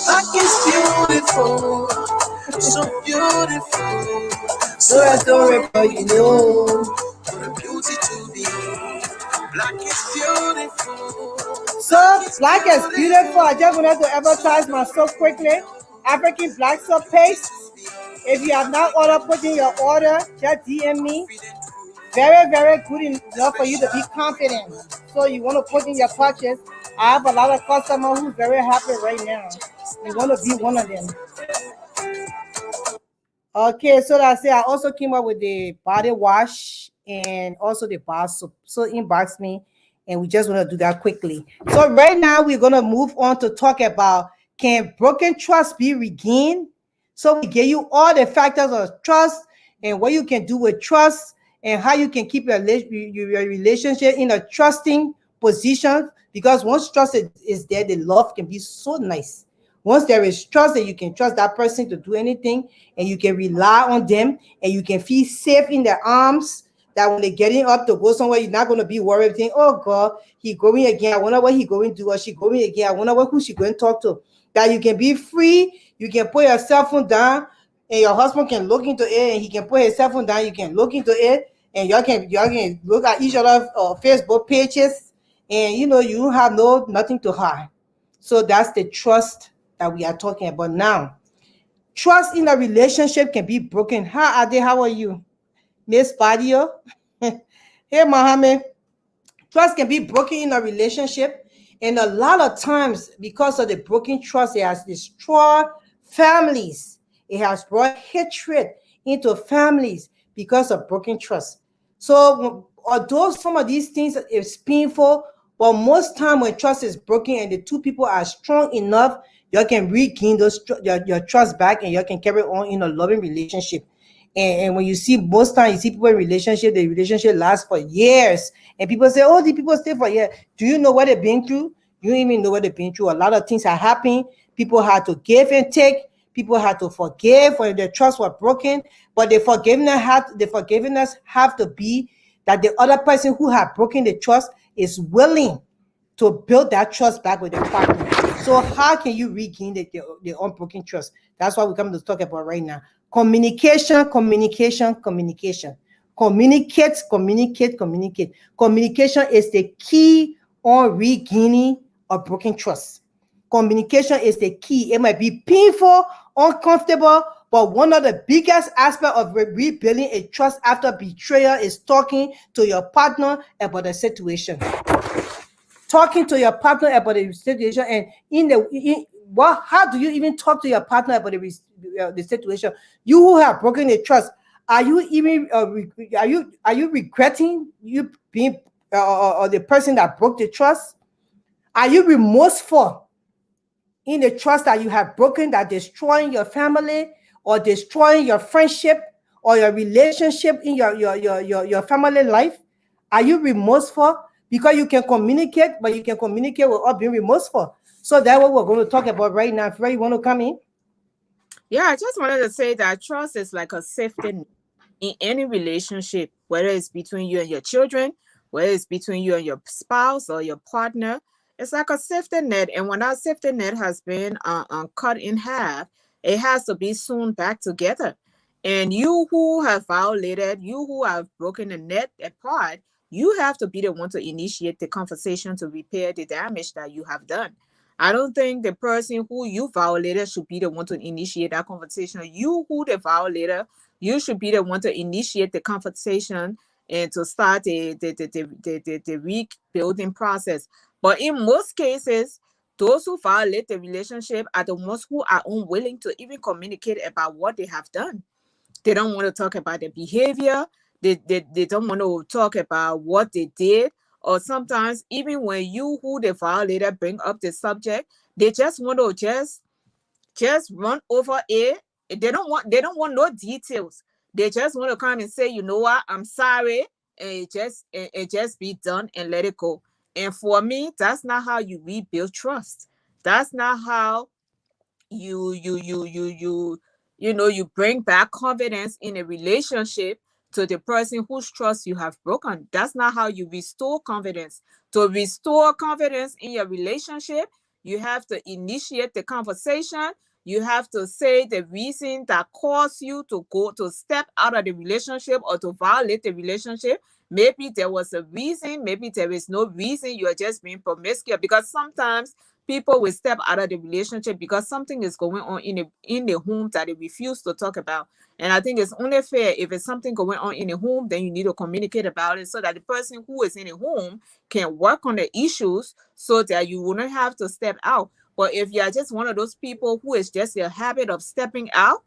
Black is beautiful, so beautiful, So adorable, you know. for the beauty to behold. Black is beautiful. So black is beautiful. I just wanted to advertise my soap quickly. African Black Soap Paste. If you have not ordered, put in your order. Just DM me. Very, very good enough for you to be confident. So you want to put in your purchase. I have a lot of customers who's very happy right now. They want to be one of them. Okay, so that's it. I also came up with the body wash and also the bar soap. So inbox me, and we just want to do that quickly. So right now we're gonna move on to talk about, can broken trust be regained? So we give you all the factors of trust and what you can do with trust and how you can keep your relationship in a trusting position. Because once trust is there, the love can be so nice. Once there is trust, that you can trust that person to do anything, and you can rely on them, and you can feel safe in their arms, that when they're getting up to go somewhere, you're not going to be worried, think, oh God, he going again. I wonder what he going to do, or she going again. I wonder who she going to talk to. That you can be free. You can put your cell phone down, and your husband can look into it, and he can put his cell phone down. You can look into it, and y'all can look at each other's Facebook pages, and you know you have nothing to hide. So that's the trust that we are talking about now. Trust in a relationship can be broken. How are they? How are you, Miss Badio? Hey, Mohammed. Trust can be broken in a relationship, and a lot of times, because of the broken trust, it has destroyed families. It has brought hatred into families because of broken trust. So, although some of these things is painful, but most time when trust is broken and the two people are strong enough, you can regain your trust back, and you can carry on in a loving relationship. And when you see, most times you see people in relationship, the relationship lasts for years. And people say, oh, the people stay for years. Do you know what they've been through? You don't even know what they've been through. A lot of things are happening. People had to give and take. People had to forgive when their trust was broken. But the forgiveness have to be that the other person who had broken the trust is willing to build that trust back with their partner. So how can you regain the unbroken trust? That's what we're coming to talk about right now. Communication. Communicate. Communication is the key on regaining a broken trust. Communication is the key. It might be painful, uncomfortable, but one of the biggest aspects of rebuilding a trust after betrayal is talking to your partner about the situation. Talking to your partner about the situation, and how do you even talk to your partner about the situation? You who have broken the trust, are you even are you regretting you being or the person that broke the trust? Are you remorseful in the trust that you have broken, that destroying your family or destroying your friendship or your relationship in your family life? Are you remorseful? Because you can communicate, but you can communicate without being remorseful. So that's what we're going to talk about right now. If you want to come in. Yeah, I just wanted to say that trust is like a safety net in any relationship, whether it's between you and your children, whether it's between you and your spouse or your partner. It's like a safety net. And when that safety net has been cut in half, it has to be sewn back together. And you who have violated, you who have broken the net apart, you have to be the one to initiate the conversation to repair the damage that you have done. I don't think the person who you violated should be the one to initiate that conversation. You who the violator, you should be the one to initiate the conversation and to start the rebuilding process. But in most cases, those who violate the relationship are the ones who are unwilling to even communicate about what they have done. They don't want to talk about the behavior. They don't want to talk about what they did. Or sometimes even when you, who the violator, bring up the subject, they just want to just run over it. They don't want no details. They just want to come and say, you know what, I'm sorry, and it just be done and let it go. And for me, that's not how you rebuild trust. That's not how you bring back confidence in a relationship to the person whose trust you have broken. That's not how you restore confidence. To restore confidence in your relationship, you have to initiate the conversation. You have to say the reason that caused you to step out of the relationship or to violate the relationship. Maybe there was a reason, maybe there is no reason, you are just being promiscuous. Because sometimes people will step out of the relationship because something is going on in the home that they refuse to talk about. And I think it's only fair, if it's something going on in the home, then you need to communicate about it so that the person who is in the home can work on the issues so that you wouldn't have to step out. But if you're just one of those people who is just your habit of stepping out,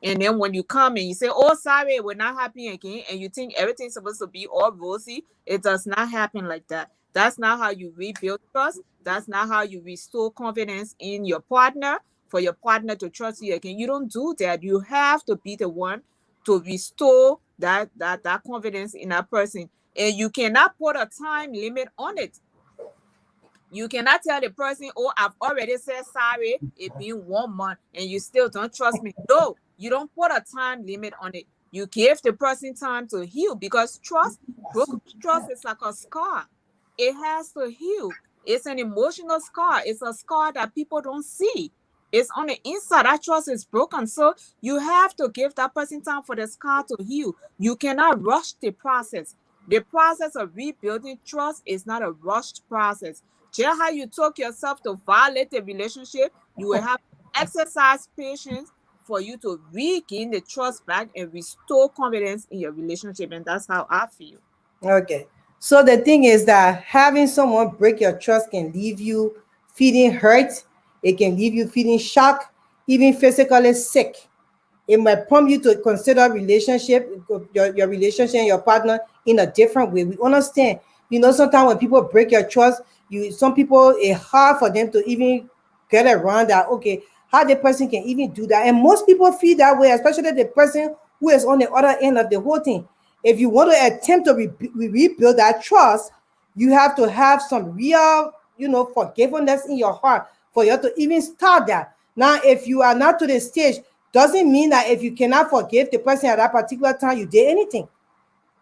and then when you come and you say, oh, sorry, we're not happy again, and you think everything's supposed to be all rosy, it does not happen like that. That's not how you rebuild trust. That's not how you restore confidence in your partner, for your partner to trust you again. You don't do that. You have to be the one to restore that confidence in that person. And you cannot put a time limit on it. You cannot tell the person, oh, I've already said sorry, it's been 1 month, and you still don't trust me. No, you don't put a time limit on it. You give the person time to heal, because broken trust is like a scar. It has to heal. It's an emotional scar. It's a scar that people don't see. It's on the inside. That trust is broken. So you have to give that person time for the scar to heal. You cannot rush the process. The process of rebuilding trust is not a rushed process. Just how you took yourself to violate the relationship, you will have to exercise patience for you to regain the trust back and restore confidence in your relationship. And that's how I feel. Okay. So the thing is that having someone break your trust can leave you feeling hurt. It can leave you feeling shocked, even physically sick. It might prompt you to consider your relationship and your partner in a different way. We understand. Sometimes when people break your trust, some people, it's hard for them to even get around that. Okay, how the person can even do that? And most people feel that way, especially the person who is on the other end of the whole thing. If you want to attempt to rebuild that trust, you have to have some real, forgiveness in your heart for you to even start that. Now, if you are not to the stage, doesn't mean that if you cannot forgive the person at that particular time, you did anything.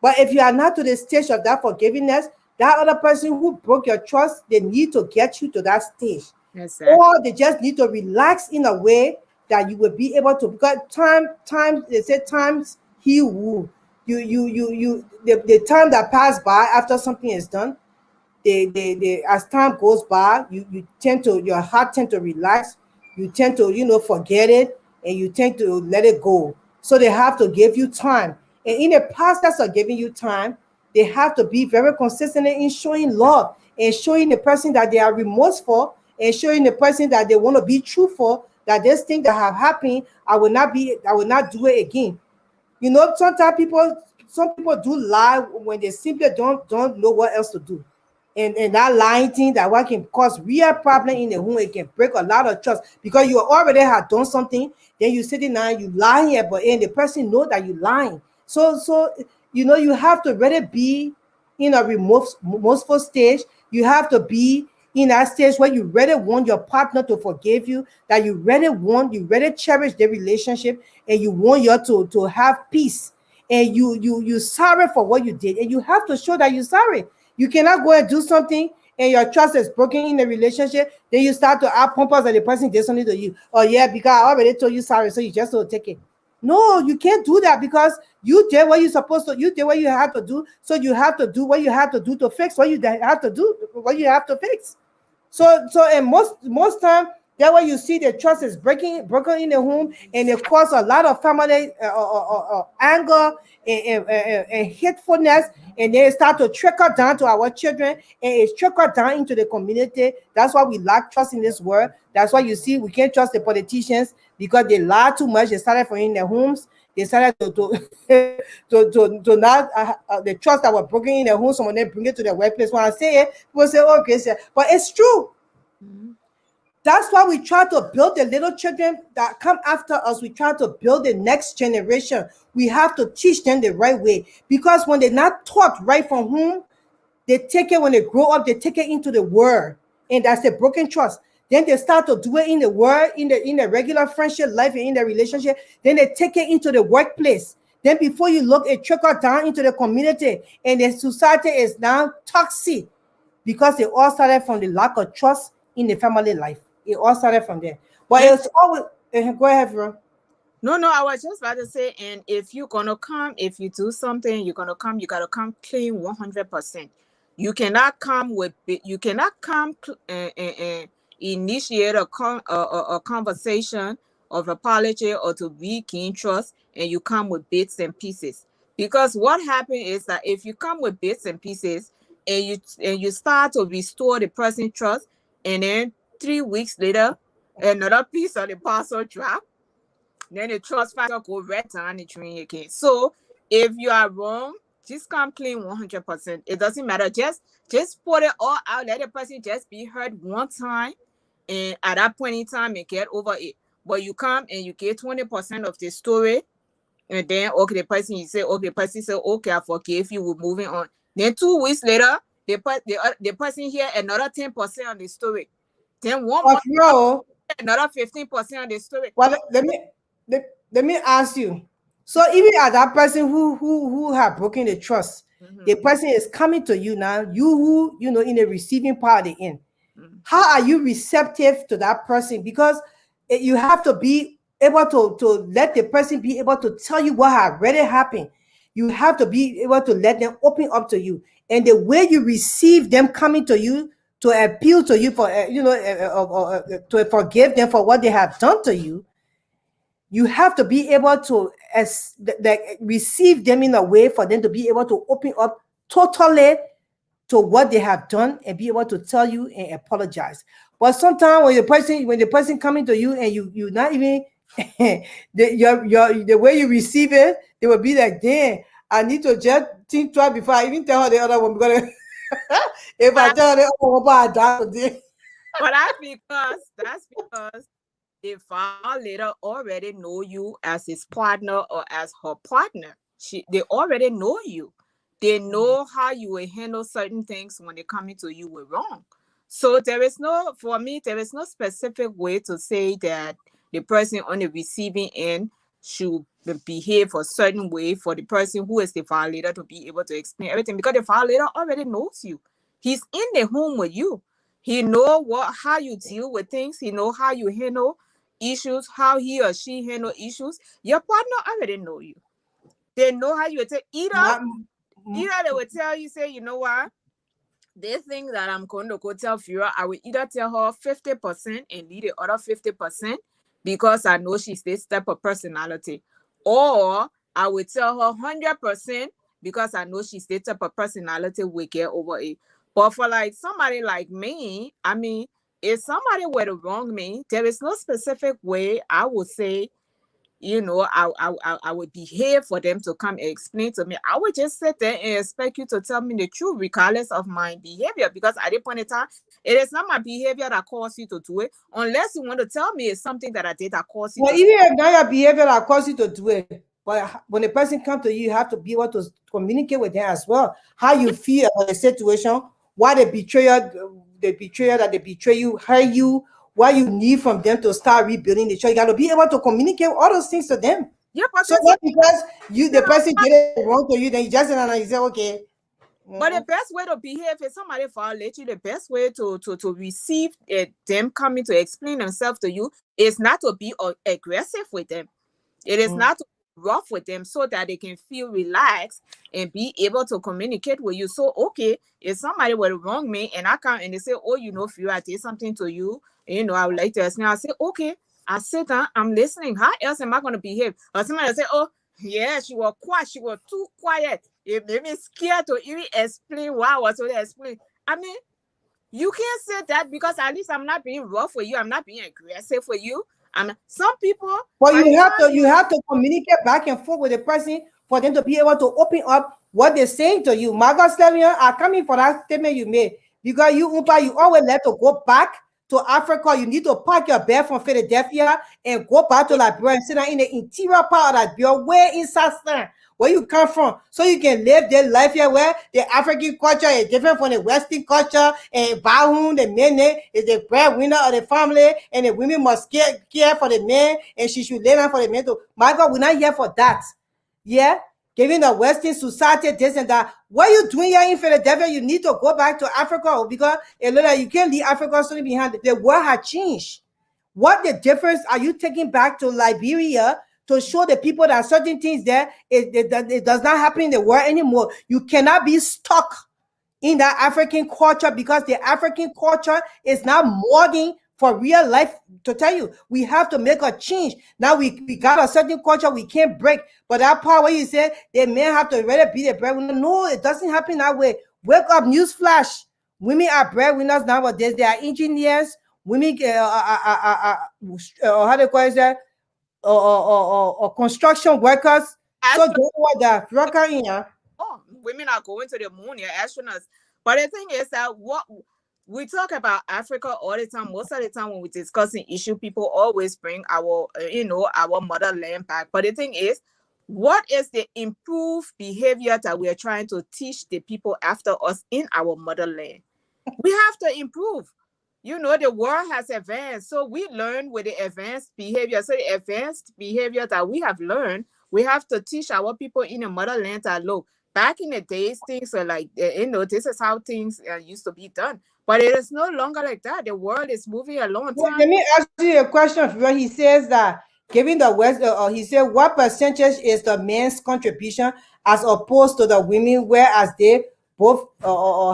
But if you are not to the stage of that forgiveness, that other person who broke your trust, they need to get you to that stage. Exactly. Or they just need to relax in a way that you will be able to, because they say times heal wound. The time that passed by after something is done, as time goes by, your heart tend to relax, you tend to forget it, and you tend to let it go. So they have to give you time, and in the process of giving you time, they have to be very consistent in showing love and showing the person that they are remorseful, and showing the person that they want to be truthful, that this thing that have happened, I will not do it again. Sometimes some people do lie when they simply don't know what else to do. And that lying thing, that what can cause real problem in the home, it can break a lot of trust, because you already have done something, then you sitting down, you lying, and the person know that you lying. So you have to really be in a remorseful stage. You have to be in that stage where you really want your partner to forgive you, that you really cherish the relationship, and you want you to have peace, and you sorry for what you did, and you have to show that you're sorry. You cannot go and do something and your trust is broken in the relationship, then you start to add pompous that the person did something to you. Oh yeah, because I already told you sorry, so you just don't take it. No, you can't do that, because you did what you're supposed to. You did what you had to do, so you have to do what you have to do to fix what you have to do, what you have to fix. So and most time, that way you see the trust is broken in the home, and it causes a lot of family anger and hatefulness, and then it start to trickle down to our children, and it's trickle down into the community. That's why we lack trust in this world. That's why you see we can't trust the politicians, because they lie too much. They started from in their homes. they started to not the trust that were broken in their home. Some of them bring it to their workplace. When I say it, people say, "Oh, Grace," but it's true. That's why we try to build the little children that come after us. We try to build the next generation. We have to teach them the right way, because when they're not taught right from home, they take it when they grow up, they take it into the world, and that's the broken trust. Then they start to do it in the world, in the regular friendship life, and in the relationship. Then they take it into the workplace. Then before you look, it trickle down into the community, and the society is now toxic, because it all started from the lack of trust in the family life. It all started from there. But it's always go ahead, bro. No, I was just about to say, and if you're gonna come, if you do something, you gotta come clean 100%. You cannot come initiate a conversation of apology or to regain trust, and you come with bits and pieces. Because what happened is that if you come with bits and pieces and you start to restore the person's trust, and then 3 weeks later, another piece of the puzzle drop, then the trust factor go right down the drain again. So if you are wrong, just come clean 100%. It doesn't matter. Just put it all out. Let the person just be heard one time, and at that point in time, and get over it. But you come and you get 20% of the story, and then okay, the person say, okay, I forgive you. We're moving on. Then 2 weeks later, the person hear another 10% of the story. Then one more, another 15% of the story. Well, let me ask you. So even at that person who have broken the trust, the person is coming to you now. You who in the receiving part of the end. How are you receptive to that person? Because you have to be able to let the person be able to tell you what has already happened. You have to be able to let them open up to you, and the way you receive them coming to you to appeal to you for to forgive them for what they have done to you. You have to be able to receive them in a way for them to be able to open up totally to what they have done and be able to tell you and apologize. But sometimes when the person coming to you and you not even the way you receive it, they will be like, damn, I need to just think twice before I even tell her the other one, because if I tell her the other one, I die today. But that's because the violator already know you as his partner or as her partner. They already know you. They know how you will handle certain things when they come into you with wrong. So there is no specific way to say that the person on the receiving end should behave a certain way for the person who is the violator to be able to explain everything, because the violator already knows you. He's in the home with you. He know how you deal with things. He know how you handle issues, how he or she handle issues. Your partner already know you. They know how you take either they will tell you, say, you know what, they think that I'm going to go tell Fira, I will either tell her 50% and leave the other 50% because I know she's this type of personality, or I will tell her 100% because I know she's this type of personality, we get over it. But for like somebody like me, I mean, if somebody were to wrong me, there is no specific way I would say, I would behave for them to come and explain to me. I would just sit there and expect you to tell me the truth regardless of my behavior, because at that point in time, it is not my behavior that caused you to do it, unless you want to tell me it's something that I did that caused you to do it. Even if not your behavior that caused you to do it, but when a person comes to you, you have to be able to communicate with them as well. How you feel about the situation, why the betrayer that they betray you, hurt you, what you need from them to start rebuilding the church. You got to be able to communicate all those things to them. Yeah, but so not because the person did it wrong to you, then you just you say, okay. But the best way to behave is somebody violate you. The best way to receive them coming to explain themselves to you is not to be aggressive with them. It is not to be rough with them, so that they can feel relaxed and be able to communicate with you. So, okay, if somebody were to wrong me and I come and they say, oh, Phil, I did something to you, I would like to explain. I say, okay, I sit down, I'm listening. How else am I going to behave? Or somebody will say, oh, yeah, she was quiet. She was too quiet. It made me scared to even explain what I was going to explain. I mean, you can't say that, because at least I'm not being rough with you. I'm not being aggressive with you. I mean, some people. Well, by the you time have to communicate back and forth with the person for them to be able to open up what they're saying to you. Margot Stelvion, I come in for that statement you made because you always let to go back to Africa. You need to pack your bag from Philadelphia and go back to Liberia and sit down in the interior part of Liberia, where inside where you come from, so you can live their life here where the African culture is different from the Western culture, and Bahun, the man is the breadwinner of the family, and the women must care for the man, and she should lay down for the man too. My God, we're not here for that. Yeah, giving the Western society this and that. What you doing here in Philadelphia? You need to go back to Africa because you can't leave Africa sitting behind. The world has changed. What the difference are you taking back to Liberia to show the people that certain things there it does not happen in the world anymore? You cannot be stuck in that African culture because the African culture is not molding for real life. To tell you, we have to make a change. Now we got a certain culture we can't break. But that part where you say the men have to really be the breadwinner, no, it doesn't happen that way. Wake up, newsflash. Women are breadwinners nowadays. They are engineers. Women, how do you call it that? Or construction workers. So Astronauts, don't what that worker in here. women are going to the moon, yeah, astronauts. But the thing is that what we talk about Africa all the time. Most of the time when we discussing issue, people always bring our, our motherland back. But the thing is, what is the improved behavior that we are trying to teach the people after us in our motherland? We have to improve. The world has advanced, so we learn with the advanced behavior. So the advanced behavior that we have learned, we have to teach our people in the motherland that, look, back in the days, things are like, this is how things used to be done. But it is no longer like that. The world is moving along. Well, let me ask you a question. Where he says that giving the West, he said, what percentage is the man's contribution as opposed to the women, whereas they both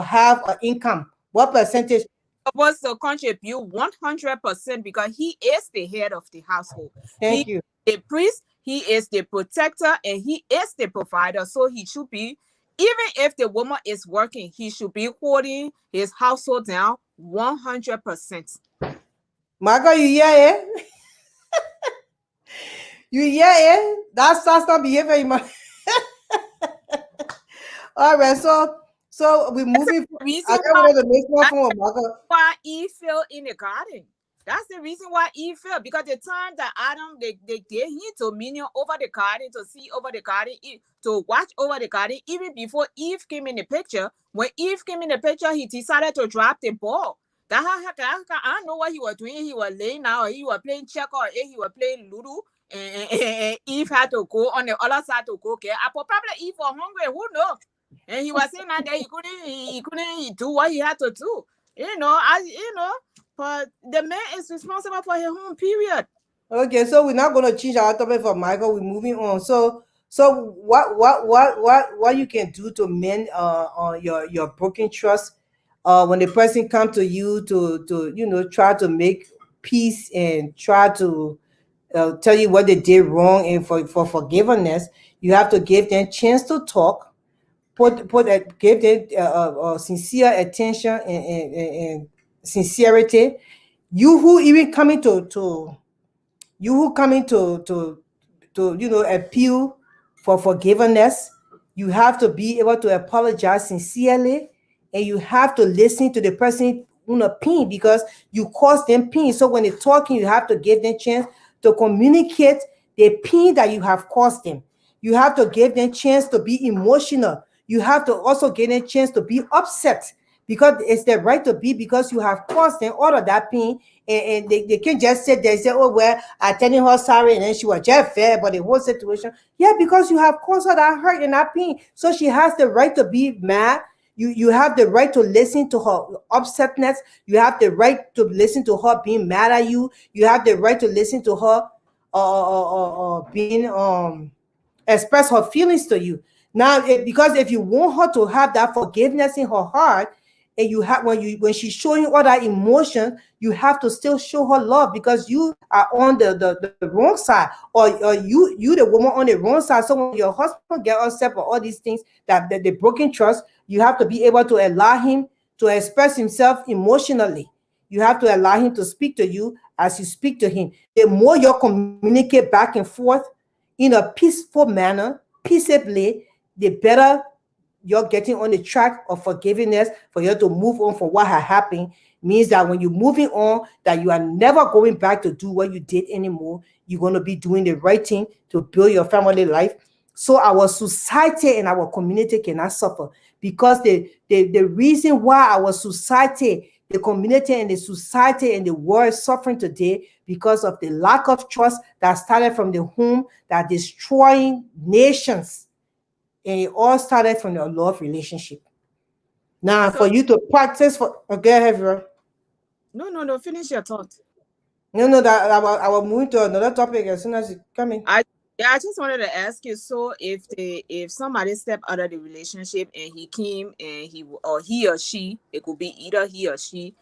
have an income? What percentage? Supposed to contribute 100% because he is the head of the household. Thank you. The priest, he is the protector, and he is the provider. So he should be, even if the woman is working, he should be holding his household down 100%. Marco, you hear it? You hear it? That's not behavior. All right, so we're moving. Reason why Eve fell in the garden. That's the reason why Eve fell, because the time that Adam they gave him dominion over the garden, to see over the garden, to watch over the garden, even before Eve came in the picture. When Eve came in the picture, he decided to drop the ball. I don't know what he was doing. He was laying out, he was playing checker, or he was playing Ludo, and Eve had to go on the other side to go get. Probably Eve was hungry. Who knows? And he was saying that he couldn't do what he had to do. But the man is responsible for his home, period. Okay, so we're not going to change our topic for Michael. We're moving on. So what you can do to mend on your broken trust when the person come to you to try to make peace and try to tell you what they did wrong and for forgiveness, you have to give them chance to talk. Give them sincere attention and sincerity. You who even coming to appeal for forgiveness, you have to be able to apologize sincerely, and you have to listen to the person pain because you caused them pain. So when they're talking, you have to give them chance to communicate the pain that you have caused them. You have to give them chance to be emotional. You have to also give them a chance to be upset because it's their right to be, because you have caused them all of that pain, and they can't just sit there and say, oh, well, I'm telling her sorry, and then she was just fair, but the whole situation, yeah, because you have caused her that hurt and that pain. So she has the right to be mad. You have the right to listen to her upsetness. You have the right to listen to her being mad at you. You have the right to listen to her being express her feelings to you. Now, because if you want her to have that forgiveness in her heart, and you have when she's showing all that emotion, you have to still show her love, because you are on the wrong side, or you the woman on the wrong side. So when your husband get upset for all these things, that the broken trust, you have to be able to allow him to express himself emotionally. You have to allow him to speak to you as you speak to him. The more you communicate back and forth in a peaceful manner, peaceably, the better you're getting on the track of forgiveness for you to move on from what had happened. Means that when you're moving on, that you are never going back to do what you did anymore. You're going to be doing the right thing to build your family life. So our society and our community cannot suffer, because the reason why our society, the community and the society and the world is suffering today, because of the lack of trust that started from the home, that destroying nations. And it all started from your love relationship. Now, for you to practice for, okay, Vera. No, finish your thought. No, that I will move to another topic as soon as you come in. I just wanted to ask you, so if somebody stepped out of the relationship and he came and he or she, it could be either he or she,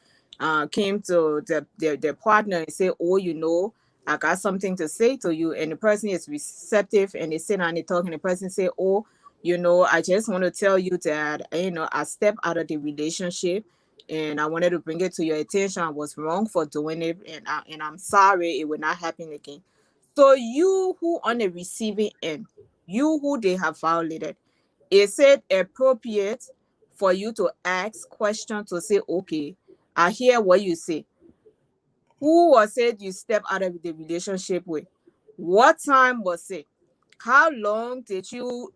came to their partner and say, oh, you know, I got something to say to you, and the person is receptive and they sit down and they talk, and the person say, oh, you know, I just want to tell you that, you know, I stepped out of the relationship and I wanted to bring it to your attention. I was wrong for doing it, and I'm sorry, it will not happen again. So you who on the receiving end, you who they have violated, is it appropriate for you to ask questions to say, okay, I hear what you say. Who was it you stepped out of the relationship with? What time was it? How long did you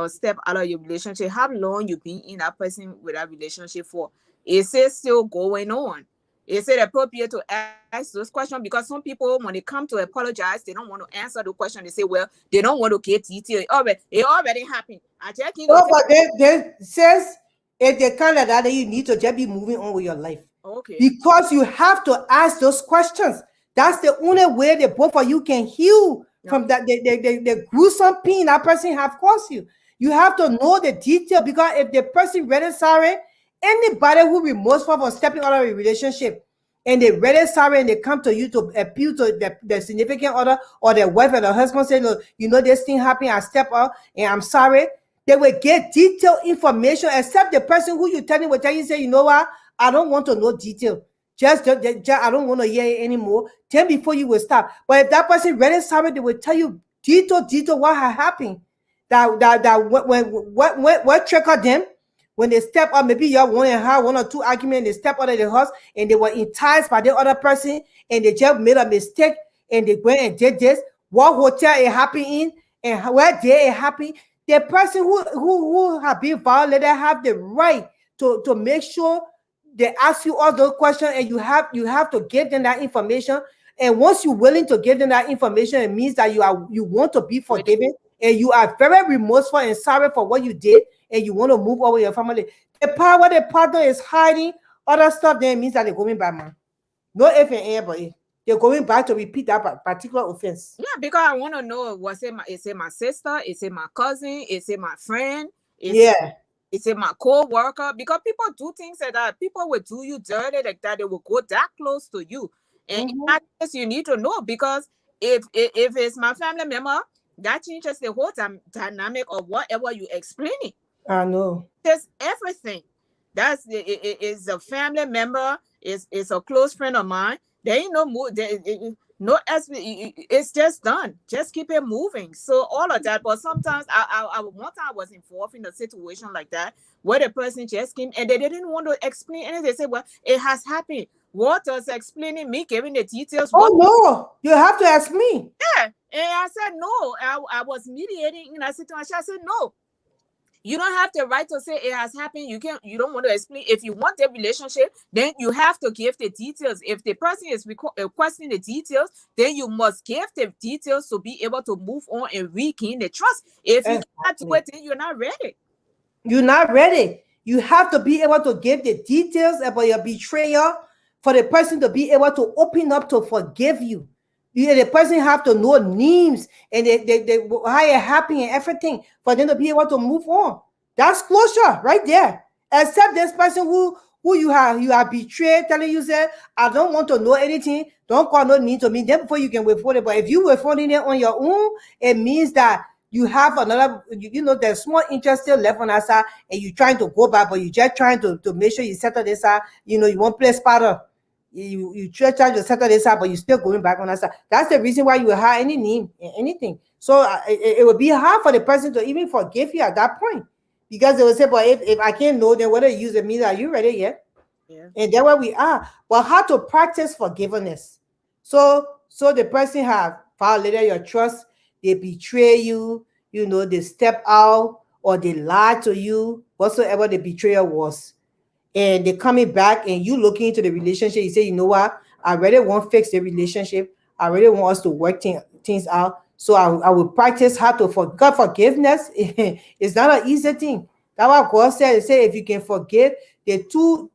step out of your relationship? How long you been in that person with that relationship for? Is it still going on? Is it appropriate to ask those questions? Because some people, when they come to apologize, they don't want to answer the question. They say, well, they don't want to get detail. It already happened. I just can't No, but they says if they can't like that, then you need to just be moving on with your life. Okay. Because you have to ask those questions. That's the only way that both of you can heal from that the gruesome pain that person have caused you. You have to know the detail, because if the person really sorry, anybody who remorseful for stepping out of a relationship and they really sorry and they come to you to appeal to the significant other or their wife or the husband, say, look, you know, this thing happened, I step out and I'm sorry. They will get detailed information, except the person who you telling will tell you, say, you know what, I don't want to know detail. Just I don't want to hear it anymore. Tell before you will stop. But if that person really sorry, they will tell you detail what had happened. What triggered them when they step up. Maybe you want to have one or two arguments. They step out of the house and they were enticed by the other person and they just made a mistake and they went and did this. What hotel it happened in and where day it happened. The person who have been violated have the right to make sure they ask you all those questions, and you have to give them that information. And once you're willing to give them that information, it means that you want to be forgiven and you are very remorseful and sorry for what you did, and you want to move on with your family. The part where the partner is hiding other stuff, then it means that they're going back, man. No if and air, but they're going back to repeat that particular offense. Yeah, because I want to know, is it my sister? Is it my cousin? Is it my friend? Is it my co-worker? Because people do things like that. People will do you dirty like that. They will go that close to you. And in that case, you need to know, because if it's my family member, that changes the whole dynamic of whatever you explaining. I know. There's everything. It's a family member, it's a close friend of mine. There ain't no move. It's just done. Just keep it moving. So all of that. But sometimes one time I was involved in a situation like that where the person just came and they didn't want to explain anything. They said, well, it has happened. What does explaining me, giving the details? Oh, no, you have to ask me. Yeah. And I said, no. I was mediating in a situation. I said, no. You don't have the right to say it has happened. You don't want to explain. If you want the relationship, then you have to give the details. If the person is requesting the details, then you must give the details to be able to move on and regain the trust. If you can't do it, then you're not ready. You're not ready. You have to be able to give the details about your betrayal for the person to be able to open up to forgive you. The person have to know names and how it happened and everything for them to be able to move on. That's closure right there. Except this person who you have betrayed, telling you, say, I don't want to know anything. Don't call no name to me. Then before you can withhold it. But if you withholding it on your own, it means that you have another, there's small interest still left on that side, and you're trying to go back, but you're just trying to make sure you settle this out. You want to play spotter. You church out, you settle this out, but you're still going back on that side. That's the reason why you will have any name, anything. So it would be hard for the person to even forgive you at that point, because they will say, but if I can't know, then what do you use it means? Are you ready yet? Yeah. And that's where we are. But how to practice forgiveness? So the person have violated your trust, they betray you, they step out or they lie to you, whatsoever the betrayal was, and they're coming back and you looking into the relationship, you say, you know what, I really want to fix the relationship, I really want us to work things out. So I will practice how to forgive. Forgiveness is not an easy thing. That's what God said. He said, if you can forgive, the two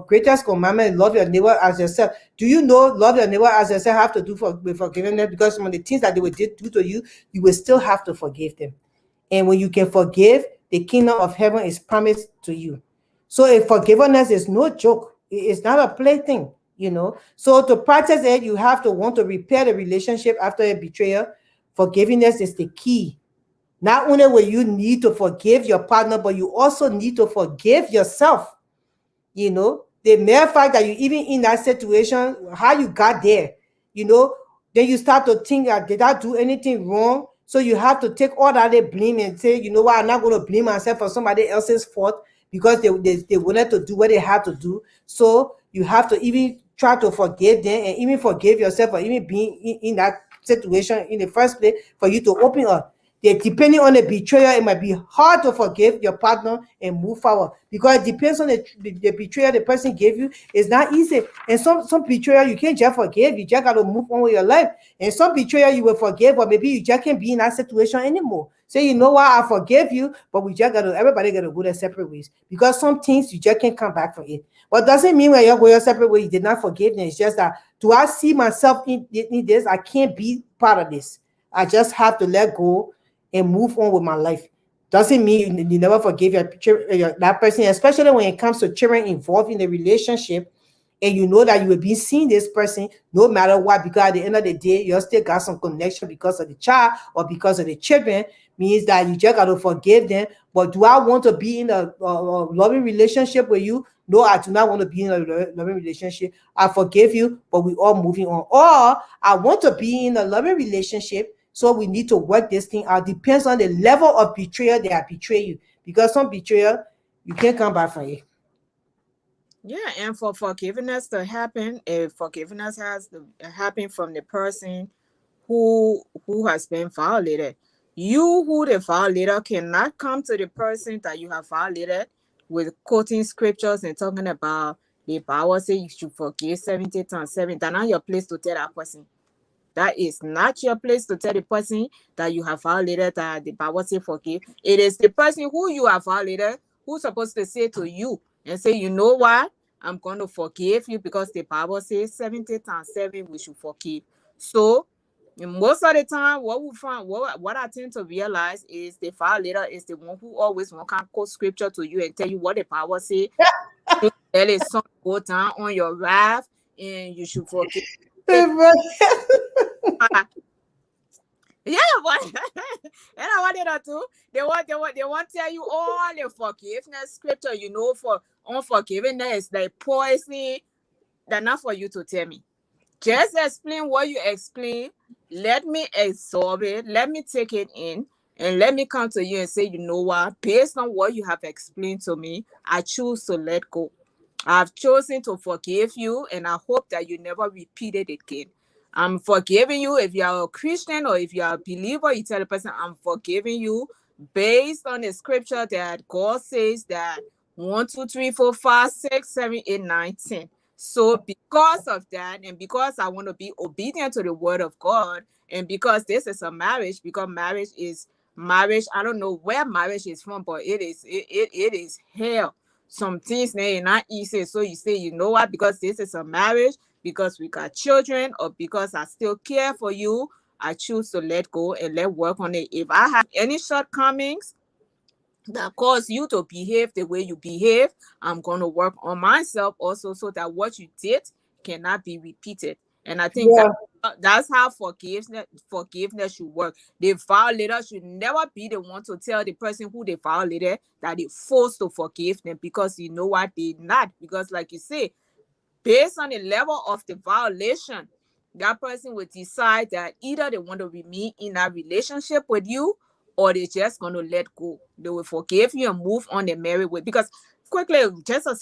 greatest commandments, love your neighbor as yourself. Do you know love your neighbor as yourself have to do with forgiveness? Because some of the things that they will do to you, you will still have to forgive them. And when you can forgive, the kingdom of heaven is promised to you. So if forgiveness is no joke, it's not a plaything, So to practice it, you have to want to repair the relationship after a betrayal. Forgiveness is the key. Not only will you need to forgive your partner, but you also need to forgive yourself. The mere fact that you even in that situation, how you got there, then you start to think, did I do anything wrong? So you have to take all that blame and say, you know what, I'm not going to blame myself for somebody else's fault because they wanted to do what they had to do. So you have to even try to forgive them and even forgive yourself for even being in that situation in the first place, for you to open up. Depending on the betrayal, it might be hard to forgive your partner and move forward, because it depends on the betrayal the person gave you. It's not easy. And some betrayal you can't just forgive, you just got to move on with your life. And some betrayal you will forgive, but maybe you just can't be in that situation anymore. Say, you know what, I forgive you, but everybody got to go their separate ways, because some things you just can't come back from it. But doesn't mean when you're going your separate way, you did not forgive them. It's just that, do I see myself in this? I can't be part of this. I just have to let go and move on with my life. Doesn't mean you never forgive that person, especially when it comes to children involved in the relationship, and you know that you will be seeing this person no matter what, because at the end of the day, you still got some connection because of the child or because of the children, means that you just got to forgive them. But do I want to be in a loving relationship with you? No, I do not want to be in a loving relationship. I forgive you, but we all moving on. Or I want to be in a loving relationship, so we need to work this thing out. Depends on the level of betrayal they have betrayed you. Because some betrayal, you can't come back from it. Yeah, and for forgiveness to happen, if forgiveness has to happen from the person who has been violated, you who the violator cannot come to the person that you have violated with quoting scriptures and talking about the Bible say you should forgive 70 times 7. That's not your place to tell that person. That is not your place to tell the person that you have violated, that the Bible say forgive. It is the person who you have violated who's supposed to say to you and say, you know what? I'm going to forgive you because the Bible says 70 times 7 we should forgive. So most of the time, what we find, what I tend to realize is the violator is the one who always want to quote scripture to you and tell you what the Bible say. You tell his son go down on your wrath and you should forgive. Yeah, but and I wanted that too. They want to tell you all the forgiveness scripture, for unforgiveness, like poison. They're not for you to tell me. Just explain what you explain. Let me absorb it. Let me take it in, and let me come to you and say, you know what? Based on what you have explained to me, I choose to let go. I've chosen to forgive you, and I hope that you never repeat it again. I'm forgiving you. If you are a Christian or if you are a believer, you tell the person, I'm forgiving you based on the scripture that God says that 1, 2, 3, 4, 5, 6, 7, 8, 9, 10. So because of that, and because I want to be obedient to the word of God, and because this is a marriage, because marriage, I don't know where marriage is from, but it is hell. Some things they are not easy. So you say, you know what, because this is a marriage, because we got children, or because I still care for you, I choose to let go and let work on it. If I have any shortcomings that cause you to behave the way you behave, I'm going to work on myself also, so that what you did cannot be repeated. And I think that's how forgiveness should work. The violator should never be the one to tell the person who they violated that they're forced to forgive them, because you know what, they're not. Because like you say, Based on the level of the violation, that person will decide that either they want to remain in that relationship with you or they're just going to let go. They will forgive you and move on their merry way. Because quickly, just one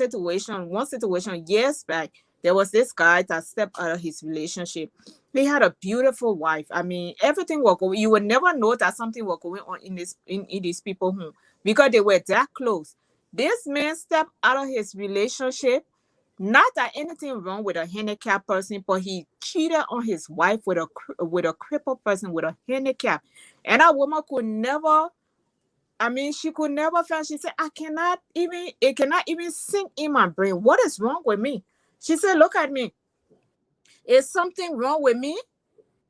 situation years back, there was this guy that stepped out of his relationship. He had a beautiful wife. I mean, everything was going. You would never know that something was going on in these people home because they were that close. This man stepped out of his relationship. Not that anything wrong with a handicapped person, but he cheated on his wife with a crippled person with a handicap, and that woman could never. I mean, she could never find. She said, it cannot even sink in my brain. What is wrong with me? She said, look at me. Is something wrong with me?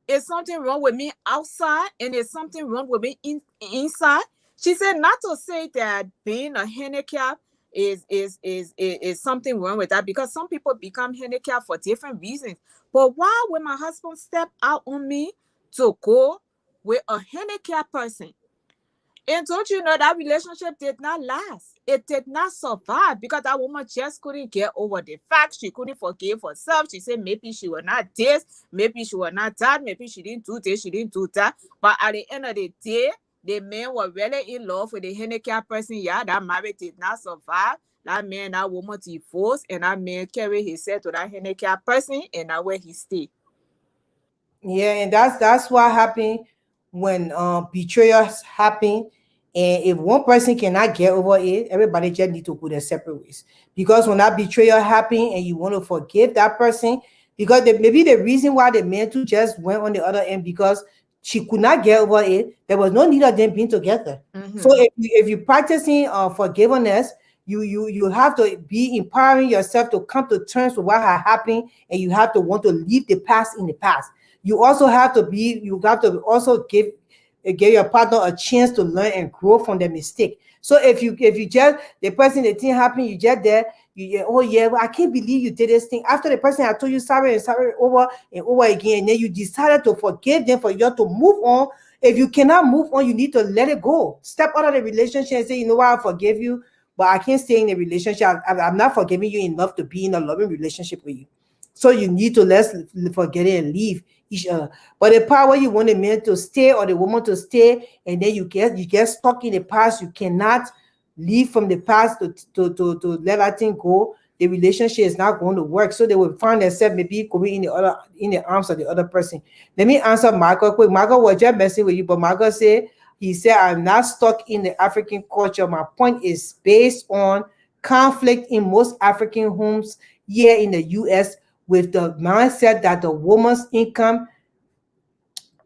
Is something wrong with me outside? And is something wrong with me inside? She said, not to say that being a handicap is something wrong with that, because some people become handicapped for different reasons. But why would my husband step out on me to go with a handicapped person? And don't you know that relationship did not last? It did not survive because that woman just couldn't get over the fact. She couldn't forgive herself. She said maybe she was not this, maybe she was not that, maybe she didn't do this, she didn't do that. But at the end of the day, the man was really in love with the handicapped person. Yeah, that marriage did not survive. That man, that woman divorced, and that man carried himself to that handicapped person, and that's where he stayed. Yeah, and that's what happened when betrayals happen. And if one person cannot get over it, everybody just need to go their separate ways. Because when that betrayal happen and you want to forgive that person, because maybe the reason why the man too just went on the other end because she could not get over it, there was no need of them being together. So if you practicing forgiveness, you have to be empowering yourself to come to terms with what had happened, and you have to want to leave the past in the past. You have to also give your partner a chance to learn and grow from the mistake. So if you just the person, the thing happened, you just there, oh yeah, well, I can't believe you did this thing. After the person had told you sorry and sorry over and over again, and then you decided to forgive them for you to move on. If you cannot move on, you need to let it go. Step out of the relationship and say, you know what, I forgive you, but I can't stay in a relationship. I'm not forgiving you enough to be in a loving relationship with you. So you need to let's forget it and leave each other. But the part where you want the man to stay or the woman to stay, and then you get stuck in the past, you cannot leave from the past to let that thing go. The relationship is not going to work. So they will find themselves maybe going in the arms of the other person. Let me answer Michael quick. Michael was just messing with you, but Michael said, I'm not stuck in the African culture. My point is based on conflict in most African homes here in the US, with the mindset that the woman's income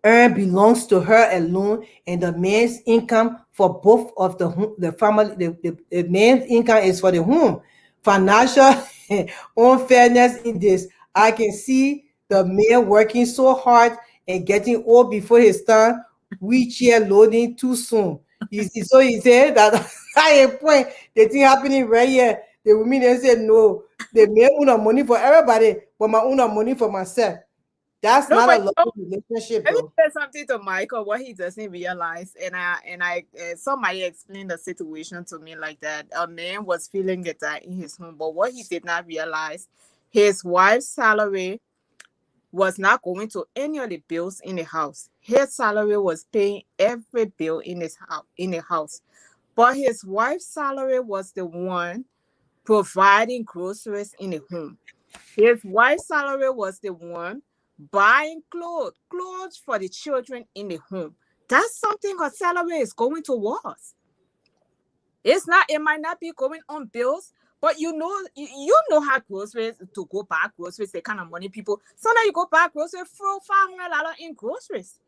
earned belongs to her alone, and the man's income for both of the family, the man's income is for the home. Financial unfairness in this. I can see the man working so hard and getting old before his time, wheelchair loading too soon. So he said that at a point, the thing happening right here, the women they said no, the man own money for everybody, but my own money for myself. That's not a loving relationship, Let me though. say something to Michael what he doesn't realize, and somebody explained the situation to me like that. A man was feeling it in his home, but what he did not realize, his wife's salary was not going to any of the bills in the house. His salary was paying every bill in the house, but his wife's salary was the one providing groceries in the home. His wife's salary was the one buying clothes for the children in the home. That's something her salary is going towards. It might not be going on bills, but you know how groceries to go buy groceries, the kind of money people. Sometimes you go buy groceries for $500 in groceries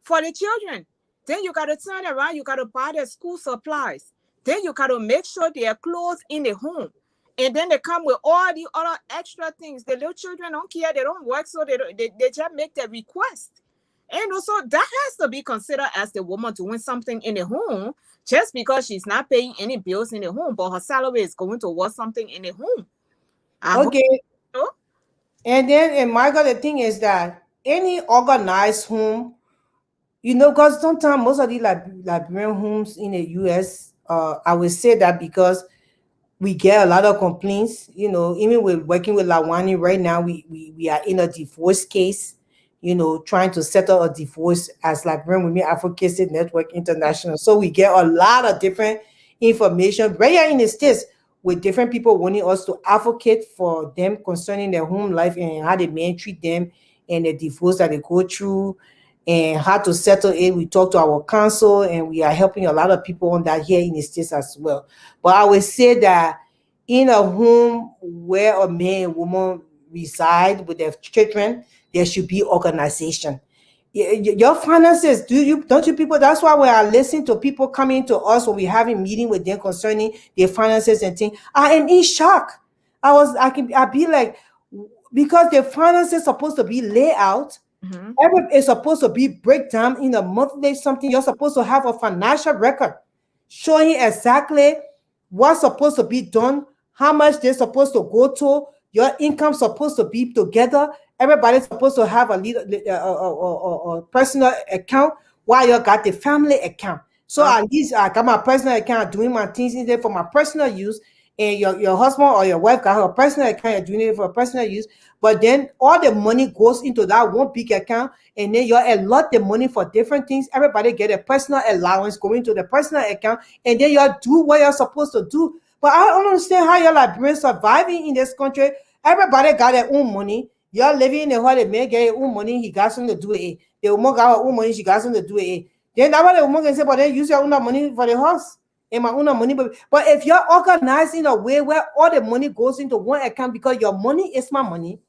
for the children. Then you gotta turn around, you gotta buy their school supplies. Then you gotta make sure they are clothes in the home. And then they come with all the other extra things. The little children don't care, they don't work, so they just make their request. And also that has to be considered as the woman doing something in the home, just because she's not paying any bills in the home, but her salary is going towards something in the home. Okay. So, And then, and Michael, the thing is that any organized home, because sometimes most of the Liberian homes in the US, I would say that because we get a lot of complaints, you know, even with working with Lawani right now, we are in a divorce case, you know, trying to settle a divorce as Liberian Women Advocacy Network International. So we get a lot of different information right here in the States with different people wanting us to advocate for them concerning their home life and how the men treat them and the divorce that they go through and how to settle it. We talk to our counsel and we are helping a lot of people on that here in the States as well. But I would say that in a home where a man and woman reside with their children, there should be organization. Your finances, don't you people? That's why when I listen to people coming to us when we having meeting with them concerning their finances and things, I am in shock. I be like, because the finances supposed to be laid out. It's supposed to be breakdown in a monthly something. You're supposed to have a financial record showing exactly what's supposed to be done, how much they're supposed to go to. Your income supposed to be together. Everybody's supposed to have a little personal account while you got the family account. So at least I got my personal account doing my things in there for my personal use, and your husband or your wife got her personal account, you're doing it for personal use. But then all the money goes into that one big account, and then you allot the money for different things. Everybody get a personal allowance going to the personal account, and then you do what you're supposed to do. But I don't understand how you're Liberians surviving in this country. Everybody got their own money. You're living in the hall, the man get his own money, he got something to do with it. The woman got her own money, she got something to do with it. Then that what the woman can say, but then use your own money for the house. And my own money. But if you're organized in a way where all the money goes into one account, because your money is my money,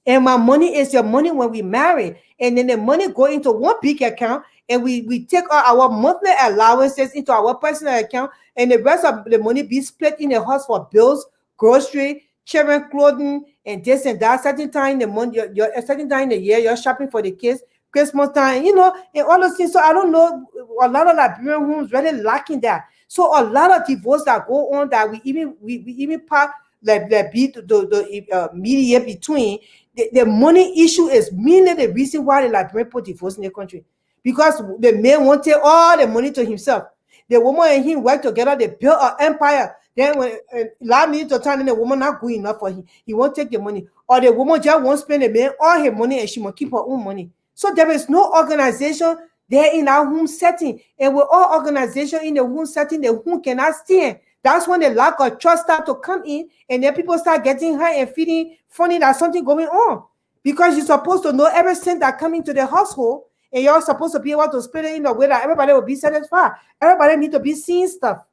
and my money is your money when we marry, and then the money go into one big account, and we take our monthly allowances into our personal account, and the rest of the money be split in the house for bills, grocery, children clothing, and this and that. Certain time in the month, you're a certain time in the year, you're shopping for the kids, Christmas time, you know, and all those things. So I don't know, a lot of Liberian homes really lacking that. So a lot of divorce that go on that we even part the media between the money issue is mainly the reason why the Liberian put divorce in the country, because the man wanted all the money to himself. The woman and him work together, they build an empire. Then when last minute to time, the woman not good enough for him, he won't take the money, or the woman just won't spend the man all her money and she must keep her own money. So there is no organization there in our home setting, and with all organization in the home setting, the home cannot stand. That's when the lack of trust start to come in, and then people start getting hurt and feeling funny that something going on, because you're supposed to know every cent that coming to the household, and you're supposed to be able to split it in a way that everybody will be satisfied. Everybody need to be seeing stuff,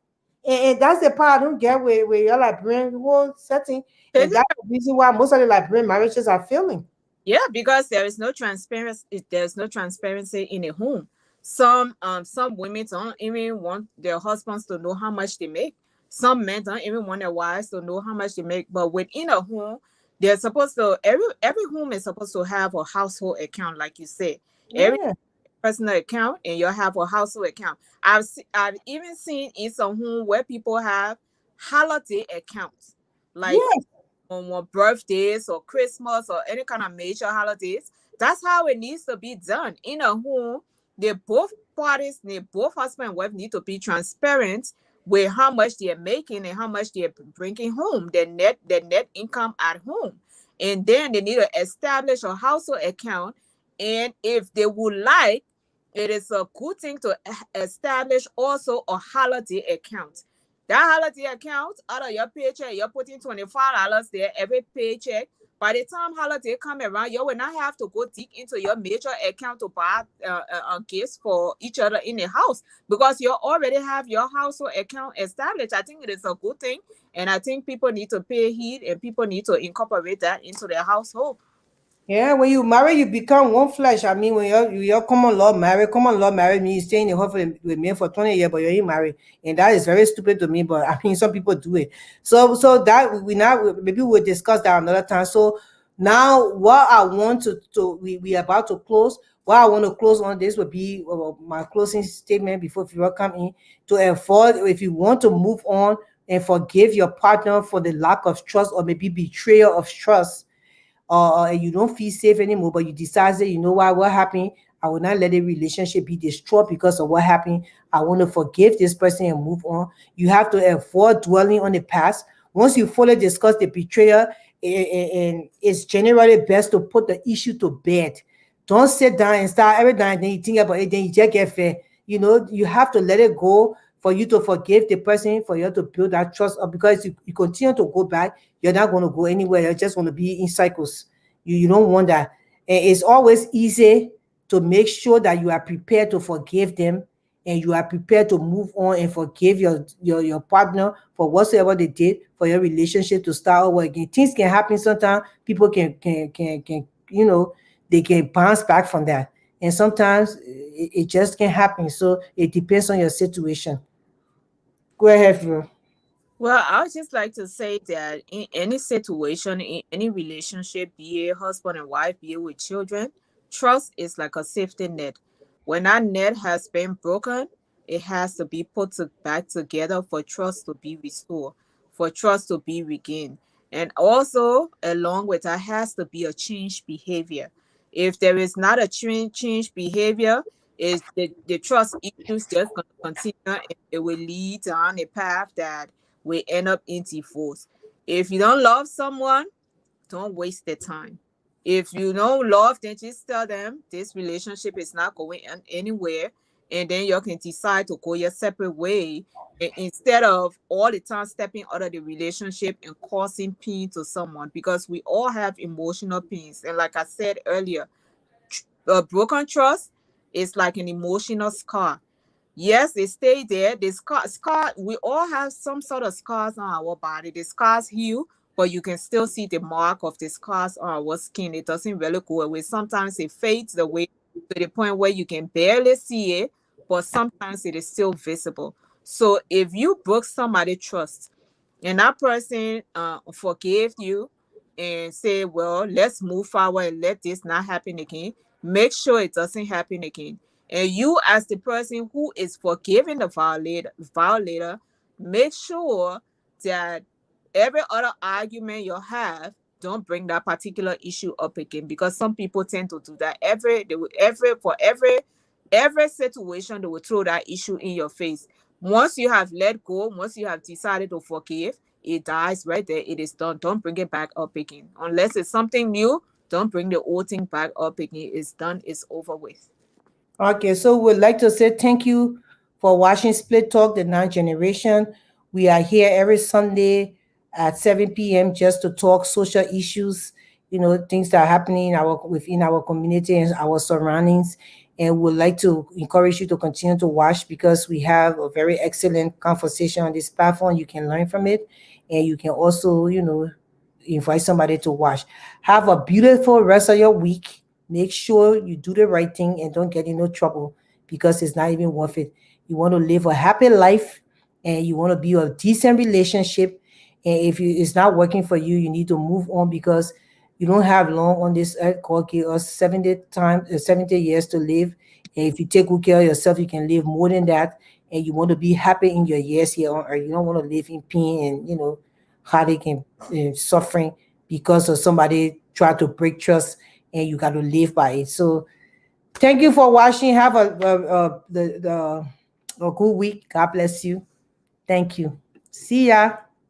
and that's the part I don't get where your Liberian whole setting, and that's the reason why most of the Liberian marriages are failing. Yeah, because there is no transparency. There's no transparency in a home. Some women don't even want their husbands to know how much they make. Some men don't even want their wives to know how much they make. But within a home, they're supposed to every home is supposed to have a household account, like you said. Every personal account, and you have a household account. I've even seen in some home where people have holiday accounts, like on birthdays or Christmas or any kind of major holidays. That's how it needs to be done in a home. Both husband and wife need to be transparent with how much they're making and how much they're bringing home, the net income at home. And then they need to establish a household account. And if they would like, it is a good thing to establish also a holiday account. That holiday account, out of your paycheck, you're putting $25 there every paycheck. By the time holiday come around, you will not have to go dig into your major account to buy gifts for each other in the house, because you already have your household account established. I think it is a good thing, and I think people need to pay heed, and people need to incorporate that into their household. Yeah, when you marry, you become one flesh. I mean, when you're common law married means you stay in the home with me for 20 years, but you're ain't married. And that is very stupid to me, but I mean, some people do it. So that maybe we'll discuss that another time. So now what I want we are about to close. What I want to close on this would be my closing statement before you come in, to afford, if you want to move on and forgive your partner for the lack of trust or maybe betrayal of trust, and you don't feel safe anymore, but you decide that, you know what happened, I will not let the relationship be destroyed because of what happened. I want to forgive this person and move on. You have to avoid dwelling on the past. Once you fully discuss the betrayal, and it's generally best to put the issue to bed. Don't sit down and start every time, then you think about it, then you just get fair. You know, you have to let it go for you to forgive the person, for you to build that trust up, because you continue to go back, you're not going to go anywhere. You're just going to be in cycles. You don't want that. And it's always easy to make sure that you are prepared to forgive them, and you are prepared to move on and forgive your partner for whatsoever they did, for your relationship to start over again. Things can happen sometimes. People can they can bounce back from that. And sometimes it just can happen. So it depends on your situation. Go ahead, Vero. Well, I would just like to say that in any situation, in any relationship, be it husband and wife, be it with children, trust is like a safety net. When that net has been broken, it has to be back together for trust to be restored, for trust to be regained. And also, along with that, has to be a changed behavior. If there is not a change behavior, is the trust issues just going to continue, and it will lead down a path that will end up in divorce. If you don't love someone, don't waste their time. If you don't love, then just tell them this relationship is not going anywhere, and then you can decide to go your separate way, instead of all the time stepping out of the relationship and causing pain to someone, because we all have emotional pains. And like I said earlier, a broken trust is like an emotional scar. Yes, they stay there. The scar, we all have some sort of scars on our body. The scars heal, but you can still see the mark of the scars on our skin. It doesn't really go away. Sometimes it fades away to the point where you can barely see it, but sometimes it is still visible. So if you broke somebody's trust and that person forgave you and say, well, let's move forward and let this not happen again, make sure it doesn't happen again. And you, as the person who is forgiving the violator, make sure that every other argument you have, don't bring that particular issue up again, because some people tend to do that. Every situation, they will throw that issue in your face. Once you have let go, once you have decided to forgive, it dies right there. It is done. Don't bring it back up again. Unless it's something new, don't bring the old thing back up again. It's done. It's over with. Okay, so we'd like to say thank you for watching Split Talk, the Ninth Generation. We are here every Sunday at 7 p.m. just to talk social issues, things that are happening within our community and our surroundings. And we'd like to encourage you to continue to watch, because we have a very excellent conversation on this platform. You can learn from it, and you can also, invite somebody to watch. Have a beautiful rest of your week. Make sure you do the right thing and don't get in no trouble, because it's not even worth it. You want to live a happy life, and you want to be a decent relationship. And if it's not working for you, you need to move on, because you don't have long on this earth. God gave us 70 years to live. And if you take good care of yourself, you can live more than that. And you want to be happy in your years here on earth. You don't want to live in pain and heartache and suffering because of somebody try to break trust, and you got to live by it. So thank you for watching. Have a good week. God bless you. Thank you. See ya.